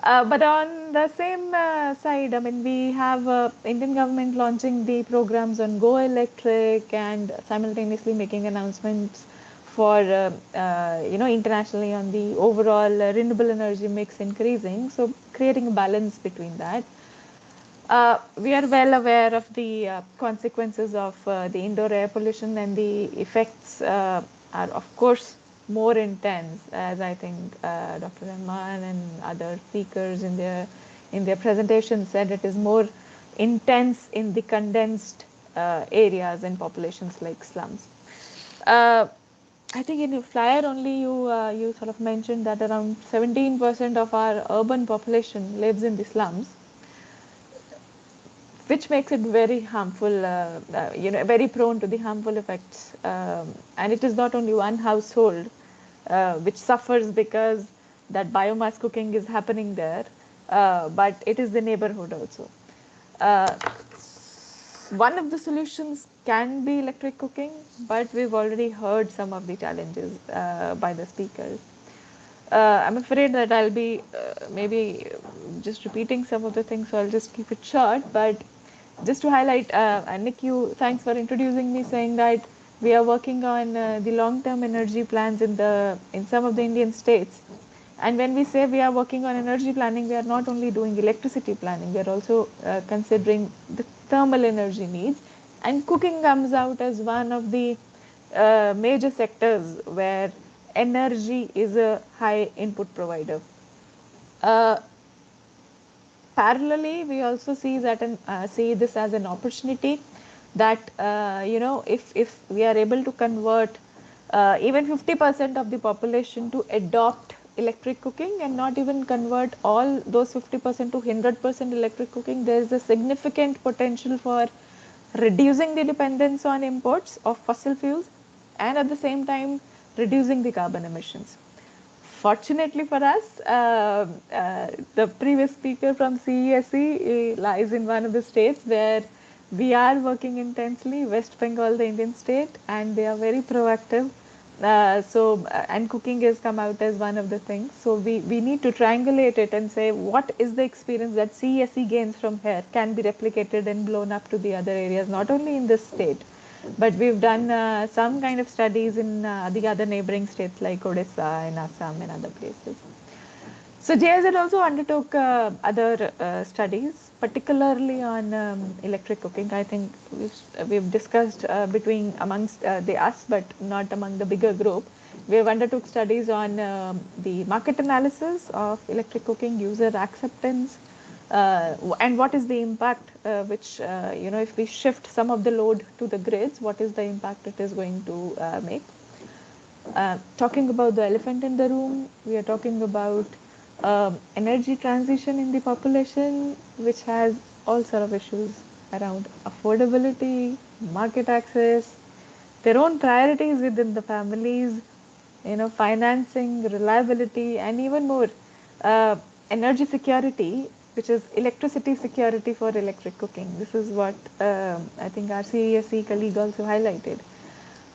But on the same side, I mean, we have Indian government launching the programs on Go Electric and simultaneously making announcements for internationally on the overall renewable energy mix increasing. So creating a balance between that. We are well aware of the consequences of the indoor air pollution, and the effects are, of course, more intense, as I think Dr. Rahman and other speakers in their presentation said. It is more intense in the condensed areas and populations like slums. I think in your flyer only you sort of mentioned that around 17% of our urban population lives in the slums, which makes it very harmful, very prone to the harmful effects. And it is not only one household which suffers because that biomass cooking is happening there, but it is the neighborhood also. One of the solutions can be electric cooking, but we've already heard some of the challenges by the speakers. I'm afraid that I'll be maybe just repeating some of the things, so I'll just keep it short. But just to highlight, and Nick, thanks for introducing me, saying that we are working on the long-term energy plans in some of the Indian states. And when we say we are working on energy planning, we are not only doing electricity planning, we are also considering the thermal energy needs. And cooking comes out as one of the major sectors where energy is a high input provider. Parallelly, we also see this as an opportunity that if we are able to convert even 50% of the population to adopt electric cooking, and not even convert all those 50% to 100% electric cooking, there is a significant potential for reducing the dependence on imports of fossil fuels, and at the same time reducing the carbon emissions. Fortunately for us, the previous speaker from CESE lies in one of the states where we are working intensely, West Bengal, the Indian state, and they are very proactive. And cooking has come out as one of the things. So we need to triangulate it and say, what is the experience that CESE gains from here can be replicated and blown up to the other areas, not only in this state, but we've done some kind of studies in the other neighboring states like Odisha and Assam and other places. So JIZ also undertook other studies, particularly on electric cooking. I think we've discussed amongst us, but not among the bigger group. We have undertook studies on the market analysis of electric cooking, user acceptance, and what is the impact if we shift some of the load to the grids, what is the impact it is going to make. Talking about the elephant in the room, we are talking about energy transition in the population, which has all sort of issues around affordability, market access, their own priorities within the families, financing, reliability, and even more energy security, which is electricity security for electric cooking. This is what I think our CESE colleague also highlighted.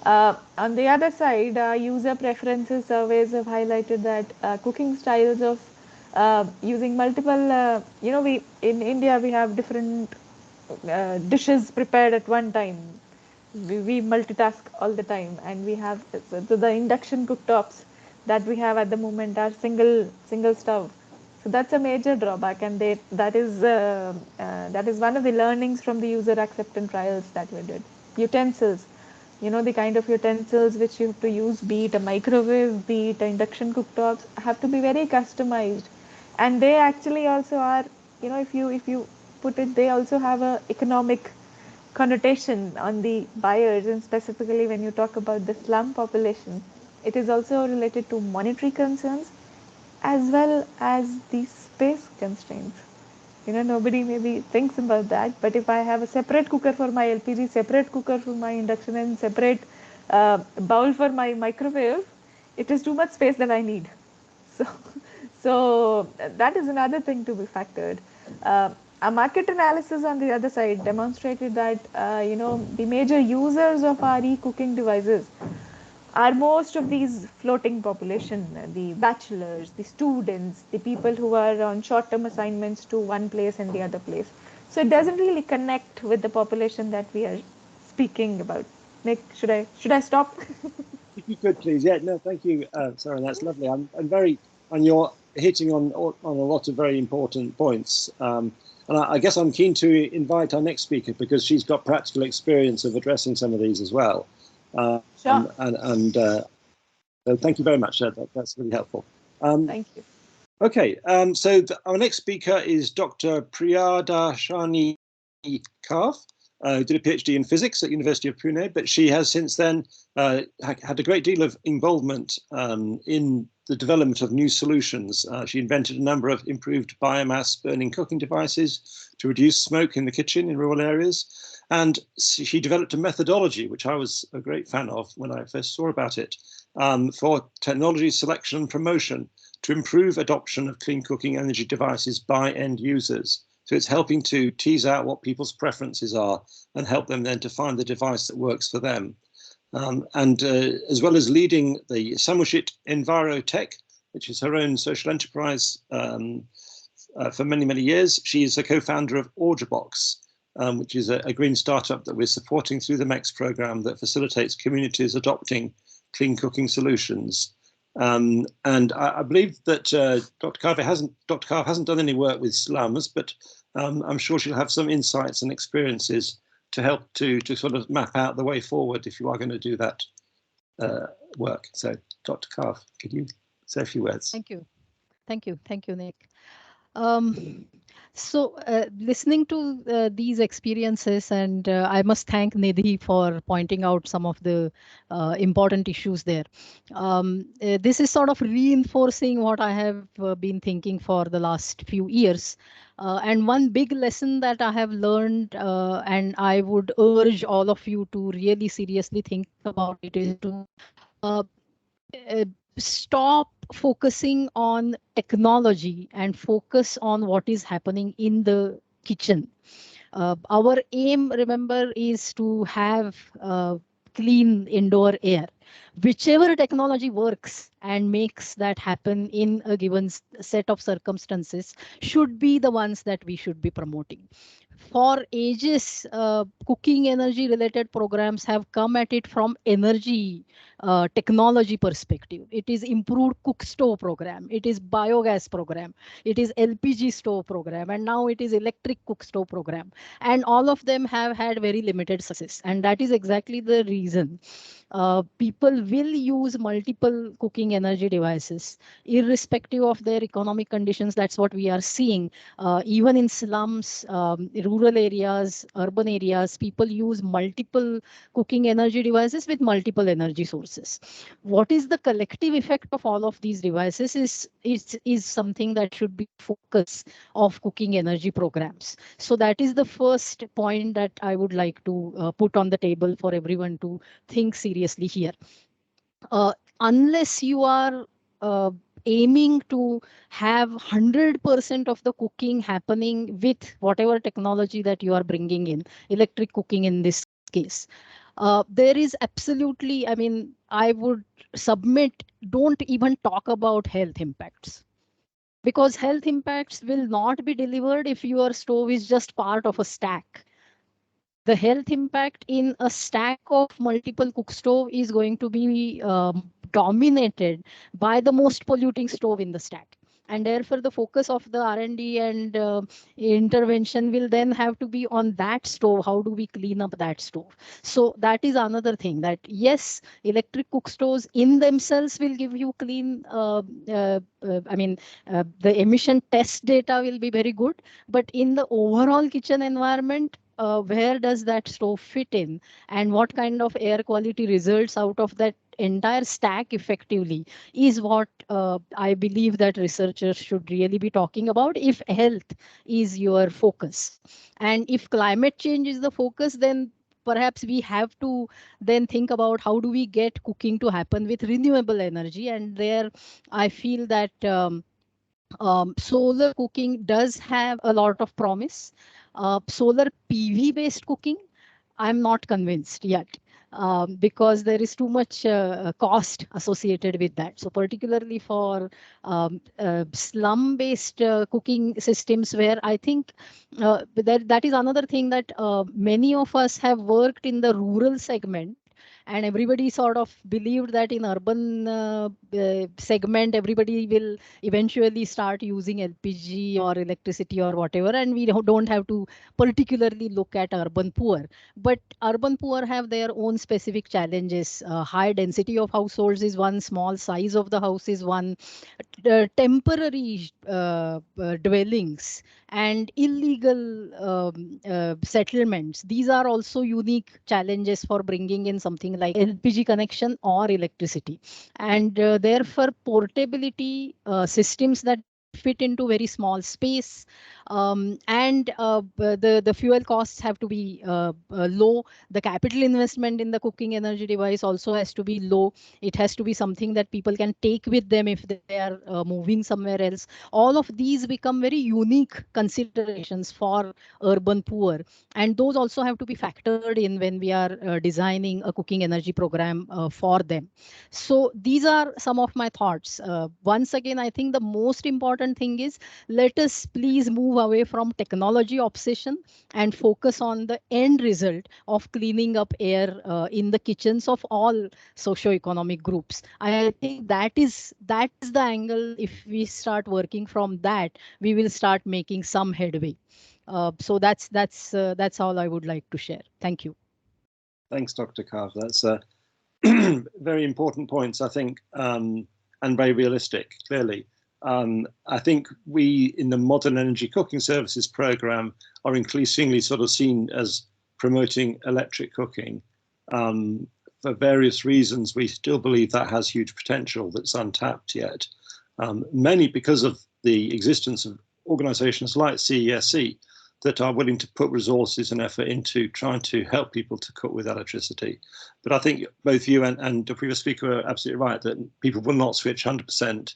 On the other side, user preferences surveys have highlighted that cooking styles of using multiple, in India we have different dishes prepared at one time. We multitask all the time, and we have the induction cooktops that we have at the moment are single stove. So that's a major drawback, and that is one of the learnings from the user acceptance trials that we did. Utensils, the kind of utensils which you have to use, be it a microwave, be it induction cooktops, have to be very customized, and they actually also are, if you put it, they also have a economic connotation on the buyers, and specifically when you talk about the slum population, it is also related to monetary concerns as well as the space constraints. Nobody maybe thinks about that, but if I have a separate cooker for my LPG, separate cooker for my induction, and separate bowl for my microwave, it is too much space that I need. So that is another thing to be factored. A market analysis on the other side demonstrated that the major users of our e-cooking devices are most of these floating population, the bachelors, the students, the people who are on short-term assignments to one place and the other place. So it doesn't really connect with the population that we are speaking about. Nick, should I stop? If you could please, yeah, no, thank you, Sarah. That's lovely. I'm very, and you're hitting on a lot of very important points. And I guess I'm keen to invite our next speaker because she's got practical experience of addressing some of these as well. Sure. So thank you very much. That's really helpful. Thank you. Okay, so our next speaker is Dr. Priyadashani Karth, who did a PhD in physics at University of Pune, but she has since then had a great deal of involvement in the development of new solutions. She invented a number of improved biomass burning cooking devices to reduce smoke in the kitchen in rural areas. And she developed a methodology, which I was a great fan of when I first saw about it, for technology selection and promotion to improve adoption of clean cooking energy devices by end users. So it's helping to tease out what people's preferences are and help them then to find the device that works for them. As well as leading the Samushit Envirotech, which is her own social enterprise for many, many years, she is a co-founder of Orderbox, which is a green startup that we're supporting through the MECS program that facilitates communities adopting clean cooking solutions. And I believe that Dr. Karth hasn't done any work with slums, but I'm sure she'll have some insights and experiences to help to sort of map out the way forward if you are going to do that work. So, Dr. Karth, could you say a few words? Thank you, Nick. So listening to these experiences, and I must thank Nidhi for pointing out some of the important issues there. This is sort of reinforcing what I have been thinking for the last few years. And one big lesson that I have learned, and I would urge all of you to really seriously think about it, is to stop focusing on technology and focus on what is happening in the kitchen. Our aim, remember, is to have clean indoor air. Whichever technology works and makes that happen in a given set of circumstances should be the ones that we should be promoting. For ages, cooking energy related programs have come at it from energy technology perspective. It is improved cook stove program, it is biogas program, it is LPG stove program, and now it is electric cook stove program. And all of them have had very limited success. And that is exactly the reason people will use multiple cooking energy devices, irrespective of their economic conditions. That's what we are seeing. Even in slums, rural areas, urban areas, people use multiple cooking energy devices with multiple energy sources. What is the collective effect of all of these devices is something that should be focus of cooking energy programs. So that is the first point that I would like to put on the table for everyone to think seriously here. Unless you are aiming to have 100% of the cooking happening with whatever technology that you are bringing in, electric cooking in this case, there is absolutely, I mean, I would submit, don't even talk about health impacts. Because health impacts will not be delivered if your stove is just part of a stack. The health impact in a stack of multiple cook stove is going to be dominated by the most polluting stove in the stack. And therefore, the focus of the R&D and intervention will then have to be on that stove. How do we clean up that stove? So that is another thing, that yes, electric cook stoves in themselves will give you clean, the emission test data will be very good. But in the overall kitchen environment, where does that stove fit in, and what kind of air quality results out of that entire stack effectively is what I believe that researchers should really be talking about if health is your focus. And if climate change is the focus, then perhaps we have to then think about how do we get cooking to happen with renewable energy. And there I feel that solar cooking does have a lot of promise. Solar PV based cooking, I'm not convinced yet, because there is too much cost associated with that. So particularly for slum based cooking systems, where I think that is another thing, that many of us have worked in the rural segment, and everybody sort of believed that in urban segment everybody will eventually start using LPG or electricity or whatever, and we don't have to particularly look at urban poor. But urban poor have their own specific challenges. High density of households is one, small size of the house is one, temporary dwellings and illegal settlements. These are also unique challenges for bringing in something like LPG connection or electricity. And therefore, portability systems that fit into very small space, and the fuel costs have to be low. The capital investment in the cooking energy device also has to be low. It has to be something that people can take with them if they are moving somewhere else. All of these become very unique considerations for urban poor, and those also have to be factored in when we are designing a cooking energy program for them. So these are some of my thoughts. Once again, I think the most important thing is, let us please move away from technology obsession and focus on the end result of cleaning up air in the kitchens of all socio-economic groups. I think that is the angle. If we start working from that, we will start making some headway. So that's all I would like to share. Thank you. Thanks, Dr. Kav. That's very important points, I think, and very realistic, clearly. I think we, in the Modern Energy Cooking Services program, are increasingly sort of seen as promoting electric cooking. For various reasons, we still believe that has huge potential that's untapped yet. Many because of the existence of organizations like CESC that are willing to put resources and effort into trying to help people to cook with electricity. But I think both you and the previous speaker are absolutely right that people will not switch 100%.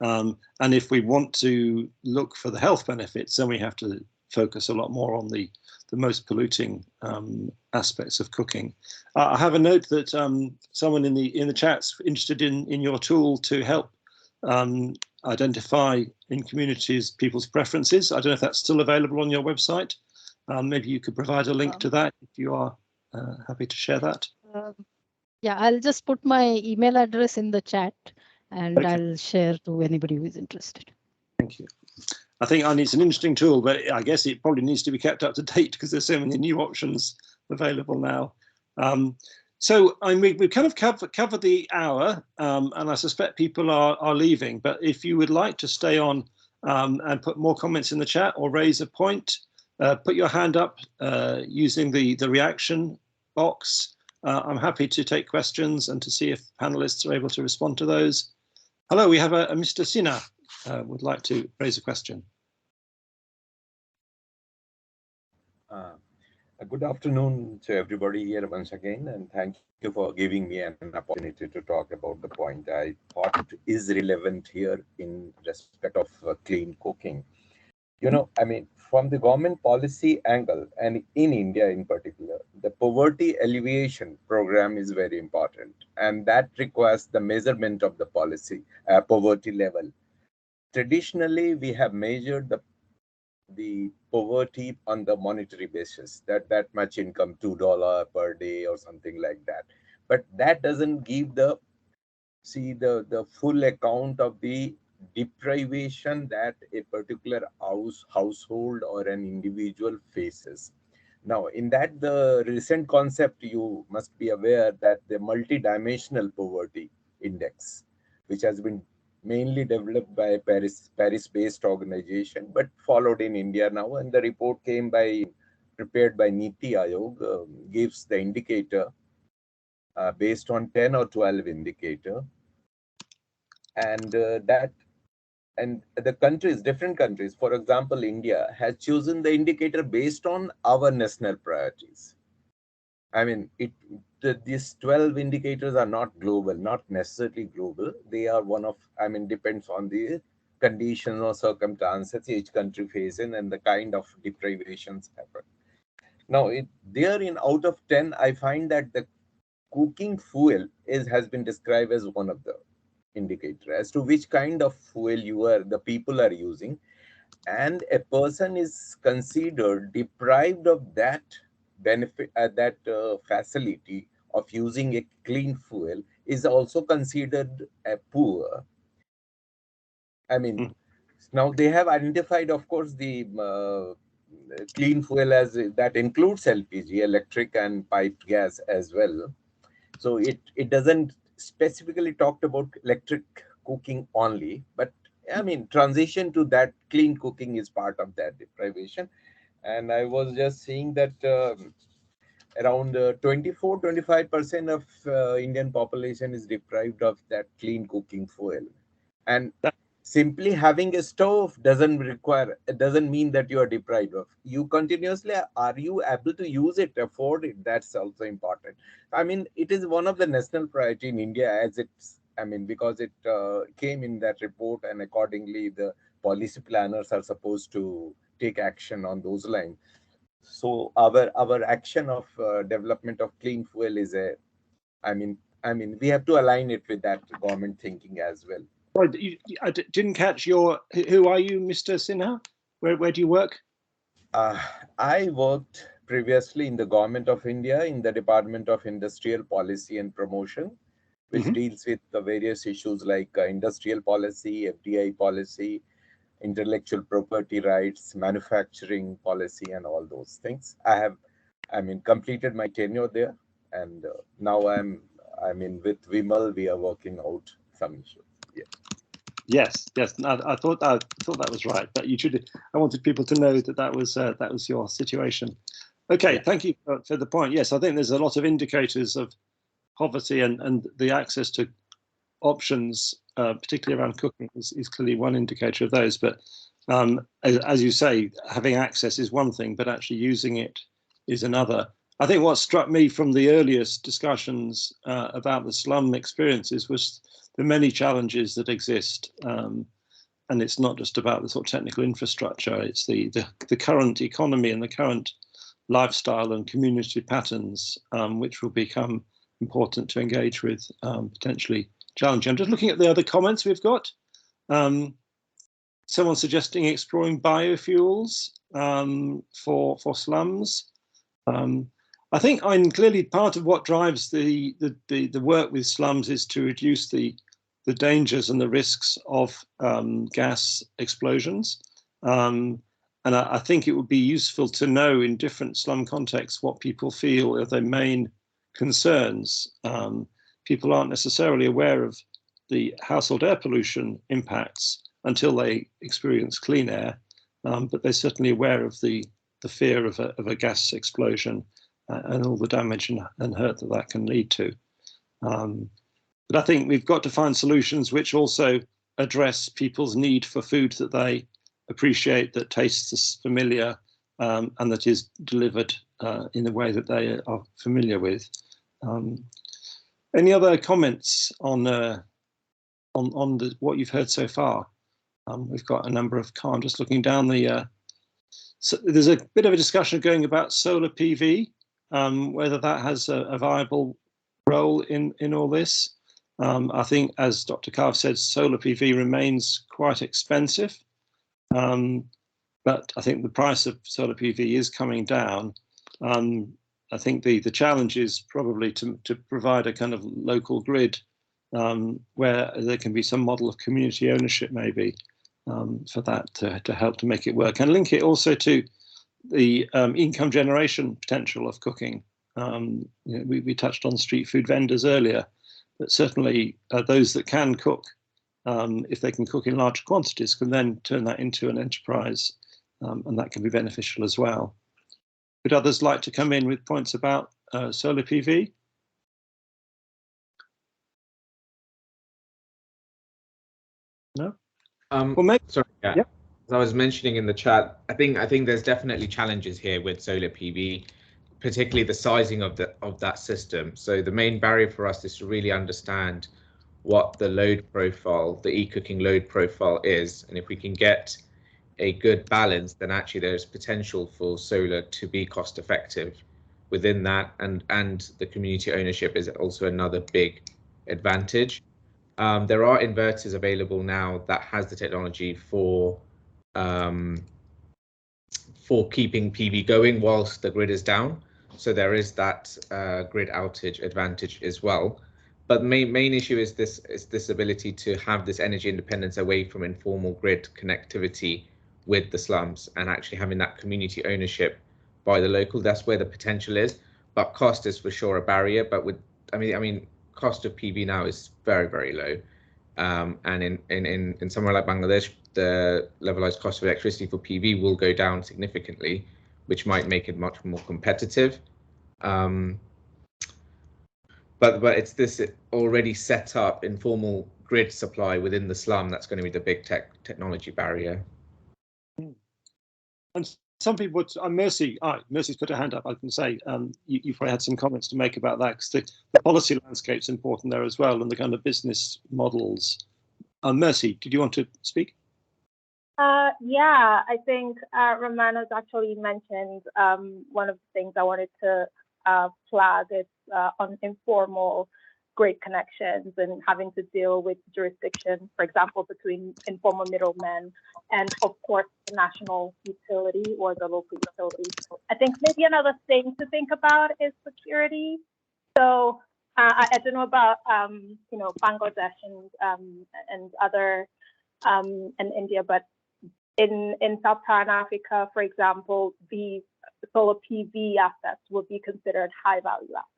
And if we want to look for the health benefits, then we have to focus a lot more on the most polluting aspects of cooking. I have a note that someone in the chat's interested in your tool to help identify in communities people's preferences. I don't know if that's still available on your website. Maybe you could provide a link to that if you are happy to share that. Yeah, I'll just put my email address in the chat, and Okay. I'll share to anybody who is interested. Thank you. I think it's an interesting tool, but I guess it probably needs to be kept up to date because there's so many new options available now. So we've kind of covered the hour, and I suspect people are leaving. But if you would like to stay on and put more comments in the chat or raise a point, put your hand up using the reaction box. I'm happy to take questions and to see if panelists are able to respond to those. Hello, we have a Mr. Sinha would like to raise a question. Good afternoon to everybody here once again, and thank you for giving me an opportunity to talk about the point I thought is relevant here in respect of clean cooking. You know, I mean, from the government policy angle, and in India in particular, the poverty alleviation program is very important, and that requires the measurement of the policy poverty level. Traditionally, we have measured the poverty on the monetary basis, that much income, $2 per day or something like that. But that doesn't give the full account of the deprivation that a particular household or an individual faces. Now, in that, the recent concept, you must be aware that the multidimensional poverty index, which has been mainly developed by a Paris-based organization, but followed in India now. And the report prepared by Niti Aayog, gives the indicator based on 10 or 12 indicator. And different countries, for example, India has chosen the indicator based on our national priorities. I mean, these 12 indicators are not global, not necessarily global. They are one of, I mean, depends on the conditions or circumstances each country faces and the kind of deprivations happen. Now, there in out of 10, I find that the cooking fuel has been described as one of the indicator as to which kind of fuel the people are using, and a person is considered deprived of that benefit, facility of using a clean fuel is also considered a poor. I mean, now they have identified, of course, the clean fuel as that includes LPG, electric and piped gas as well. So it doesn't specifically talk about electric cooking only, but I mean, transition to that clean cooking is part of that deprivation. And I was just seeing that around 24-25% of Indian population is deprived of that clean cooking fuel. And simply having a stove doesn't mean that you are deprived of. You continuously, are you able to use it, afford it? That's also important. I mean, it is one of the national priority in India, as it's, I mean, because it came in that report, and accordingly the policy planners are supposed to take action on those lines. So our action of development of clean fuel is I mean we have to align it with that government thinking as well. I didn't catch who are you, Mr. Sinha? Where do you work? I worked previously in the Government of India in the Department of Industrial Policy and Promotion, which deals with the various issues like industrial policy, FDI policy, intellectual property rights, manufacturing policy, and all those things. I mean, completed my tenure there, and now I'm with Vimal. We are working out some issues. Yeah. Yes. I thought that was right, but you should. I wanted people to know that was your situation. Okay, yeah. Thank you for the point. Yes, I think there's a lot of indicators of poverty, and the access to options, particularly around cooking, is clearly one indicator of those. But as you say, having access is one thing, but actually using it is another. I think what struck me from the earliest discussions about the slum experiences was the many challenges that exist. And it's not just about the sort of technical infrastructure, it's the current economy and the current lifestyle and community patterns, which will become important to engage with, potentially challenging. I'm just looking at the other comments we've got. Someone suggesting exploring biofuels for slums. I think clearly part of what drives the work with slums is to reduce the dangers and the risks of gas explosions. And I think it would be useful to know in different slum contexts what people feel are their main concerns. People aren't necessarily aware of the household air pollution impacts until they experience clean air, but they're certainly aware of the fear of a gas explosion and all the damage and hurt that can lead to. But I think we've got to find solutions which also address people's need for food that they appreciate, that tastes familiar, and that is delivered in a way that they are familiar with. Any other comments on what you've heard so far? We've got a number of. I'm just looking down the. So there's a bit of a discussion going about solar PV, whether that has a viable role in all this. I think, as Dr. Carve said, solar PV remains quite expensive, but I think the price of solar PV is coming down. I think the challenge is probably to provide a kind of local grid where there can be some model of community ownership, maybe, for that to help to make it work, and link it also to the income generation potential of cooking. We touched on street food vendors earlier, but certainly those that can cook, if they can cook in large quantities, can then turn that into an enterprise, and that can be beneficial as well. Would others like to come in with points about solar PV? No? Well, maybe, sorry, yeah. As I was mentioning in the chat, I think there's definitely challenges here with solar PV, particularly the sizing of that system. So the main barrier for us is to really understand what the load profile, the e-cooking load profile is, and if we can get a good balance, then actually there's potential for solar to be cost effective within that, and the community ownership is also another big advantage. There are inverters available now that has the technology for keeping PV going whilst the grid is down. So there is that grid outage advantage as well. But the main issue is this ability to have this energy independence away from informal grid connectivity with the slums, and actually having that community ownership by the local. That's where the potential is. But cost is for sure a barrier. But with I mean cost of PV now is very, very low. And in somewhere like Bangladesh, the levelized cost of electricity for PV will go down significantly, which might make it much more competitive. But it's this already set up informal grid supply within the slum that's going to be the big technology barrier. And some people would, Mercy's put her hand up. I can say you probably had some comments to make about that, because the policy landscape's important there as well, and the kind of business models. Mercy, did you want to speak? Yeah, I think Romana's actually mentioned one of the things I wanted to flag is on informal grid connections and having to deal with jurisdiction, for example, between informal middlemen and, of course, the national utility or the local utility. I think maybe another thing to think about is security. So I don't know about Bangladesh and other and India, but in Sub-Saharan Africa, for example, the solar PV assets would be considered high value assets.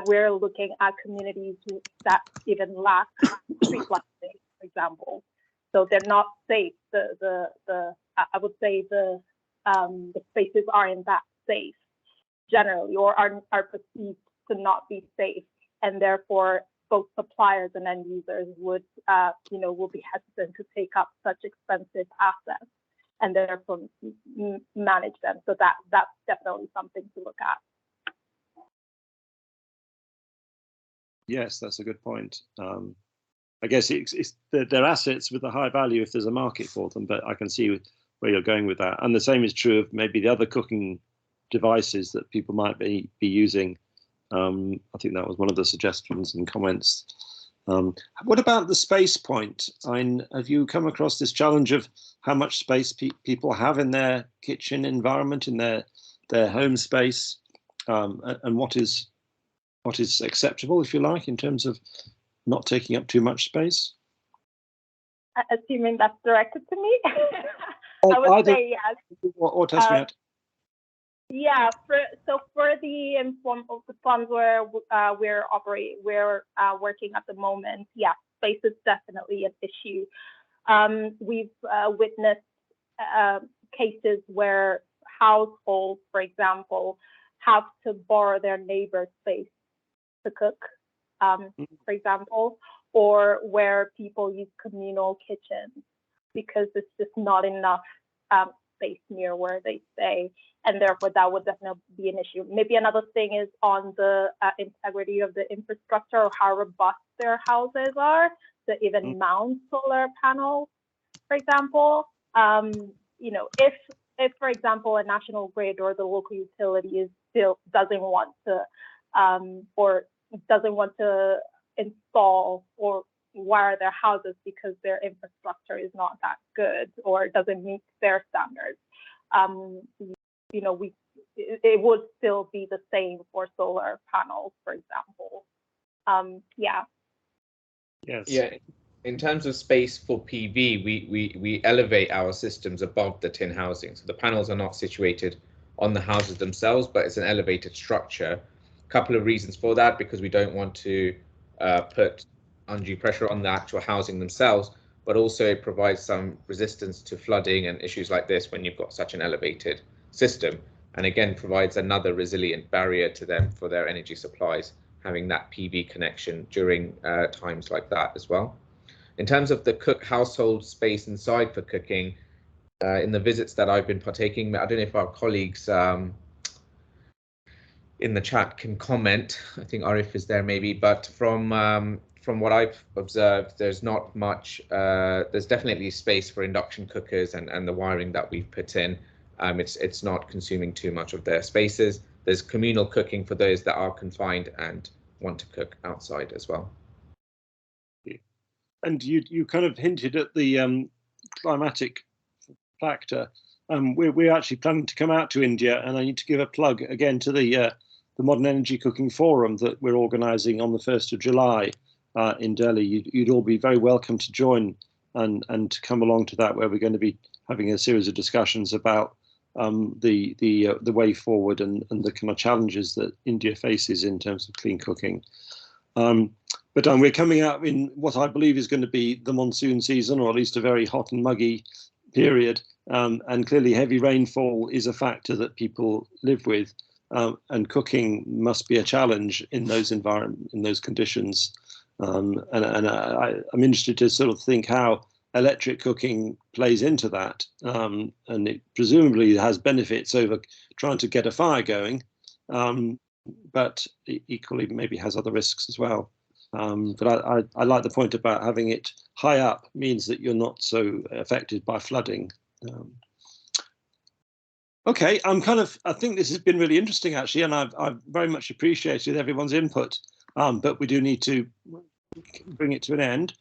We're looking at communities that even lack street lighting, for example. So they're not safe. I would say the spaces aren't that safe generally, or are perceived to not be safe, and therefore both suppliers and end users would will be hesitant to take up such expensive assets and therefore manage them. So that's definitely something to look at. Yes, that's a good point. I guess they're assets with a high value if there's a market for them, but I can see where you're going with that. And the same is true of maybe the other cooking devices that people might be using. I think that was one of the suggestions and comments. What about the space point? Have you come across this challenge of how much space people have in their kitchen environment, in their home space, and what is acceptable, if you like, in terms of not taking up too much space? Assuming that's directed to me, I would say yes. Or test me out. Yeah, for the informal slums where we're working at the moment, yeah, space is definitely an issue. We've witnessed cases where households, for example, have to borrow their neighbor's space to cook, for example, or where people use communal kitchens because it's just not enough space near where they stay, and therefore that would definitely be an issue. Maybe another thing is on the integrity of the infrastructure, or how robust their houses are to even mount solar panels, for example. If for example a national grid or the local utility doesn't want to install or wire their houses because their infrastructure is not that good or doesn't meet their standards, it would still be the same for solar panels, for example. Yeah. Yes. Yeah. In terms of space for PV, we elevate our systems above the tin housing. So the panels are not situated on the houses themselves, but it's an elevated structure. A couple of reasons for that, because we don't want to put undue pressure on the actual housing themselves, but also it provides some resistance to flooding and issues like this when you've got such an elevated system, and again provides another resilient barrier to them for their energy supplies, having that PV connection during times like that as well. In terms of the household space inside for cooking, in the visits that I've been partaking, I don't know if our colleagues in the chat can comment. I think Arif is there maybe, but from what I've observed, there's not much. There's definitely space for induction cookers and the wiring that we've put in. It's not consuming too much of their spaces. There's communal cooking for those that are confined and want to cook outside as well. And you kind of hinted at the climatic factor. We're actually planning to come out to India, and I need to give a plug again to the Modern Energy Cooking Forum that we're organising on the 1st of July in Delhi. You'd all be very welcome to join and to come along to that, where we're going to be having a series of discussions about the way forward and the kind of challenges that India faces in terms of clean cooking. But we're coming out in what I believe is going to be the monsoon season, or at least a very hot and muggy period. And clearly heavy rainfall is a factor that people live with, and cooking must be a challenge in those conditions. I'm interested to sort of think how electric cooking plays into that, and it presumably has benefits over trying to get a fire going, but equally maybe has other risks as well. But I like the point about having it high up means that you're not so affected by flooding. Okay, I think this has been really interesting actually, and I've very much appreciated everyone's input, but we do need to bring it to an end.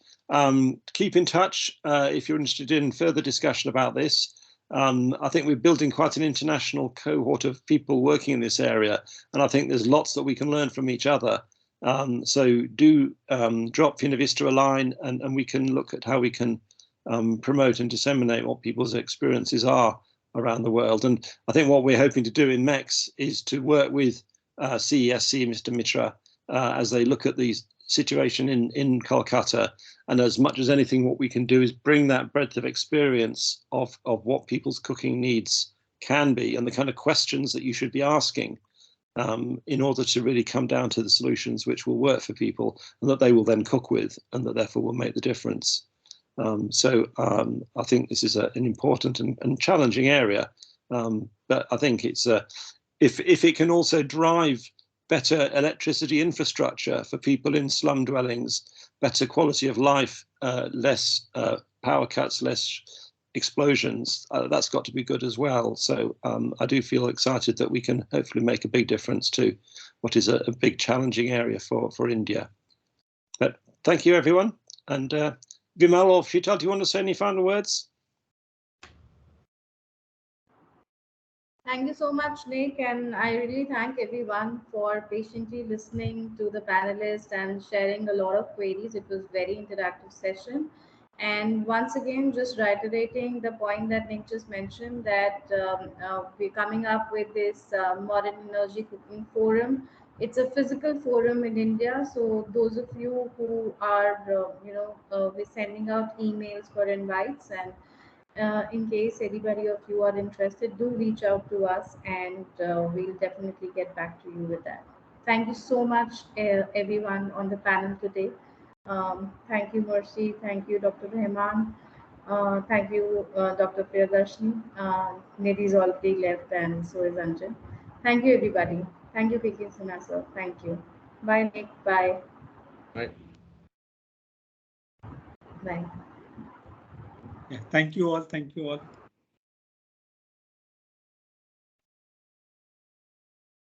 Keep in touch if you're interested in further discussion about this. I think we're building quite an international cohort of people working in this area, and I think there's lots that we can learn from each other. So do drop Finovista a line, and we can look at how we can promote and disseminate what people's experiences are around the world. And I think what we're hoping to do in MECS is to work with CESC, Mr. Mitra, as they look at the situation in Kolkata. And as much as anything, what we can do is bring that breadth of experience of what people's cooking needs can be and the kind of questions that you should be asking in order to really come down to the solutions which will work for people and that they will then cook with, and that therefore will make the difference. So I think this is an important and challenging area, but I think it's if it can also drive better electricity infrastructure for people in slum dwellings, better quality of life, less power cuts, less explosions, that's got to be good as well. So I do feel excited that we can hopefully make a big difference to what is a big challenging area for India. But thank you, everyone. And Vimal or Sheetal, do you want to say any final words? Thank you so much, Nick, and I really thank everyone for patiently listening to the panelists and sharing a lot of queries. It was very interactive session. And once again, just reiterating the point that Nick just mentioned, that we're coming up with this Modern Energy Cooking Forum. It's a physical forum in India. So those of you who are, we're sending out emails for invites, and in case anybody of you are interested, do reach out to us, and we'll definitely get back to you with that. Thank you so much, everyone on the panel today. Thank you, Mercy. Thank you, Dr. Rahman. Thank you, Dr. Priyadarshini. Nidhi's already left, and so is Anjan. Thank you, everybody. Thank you, Kiki Sinha, sir. Thank you. Bye, Nick. Bye. Bye. Bye. Yeah, thank you all. Thank you all.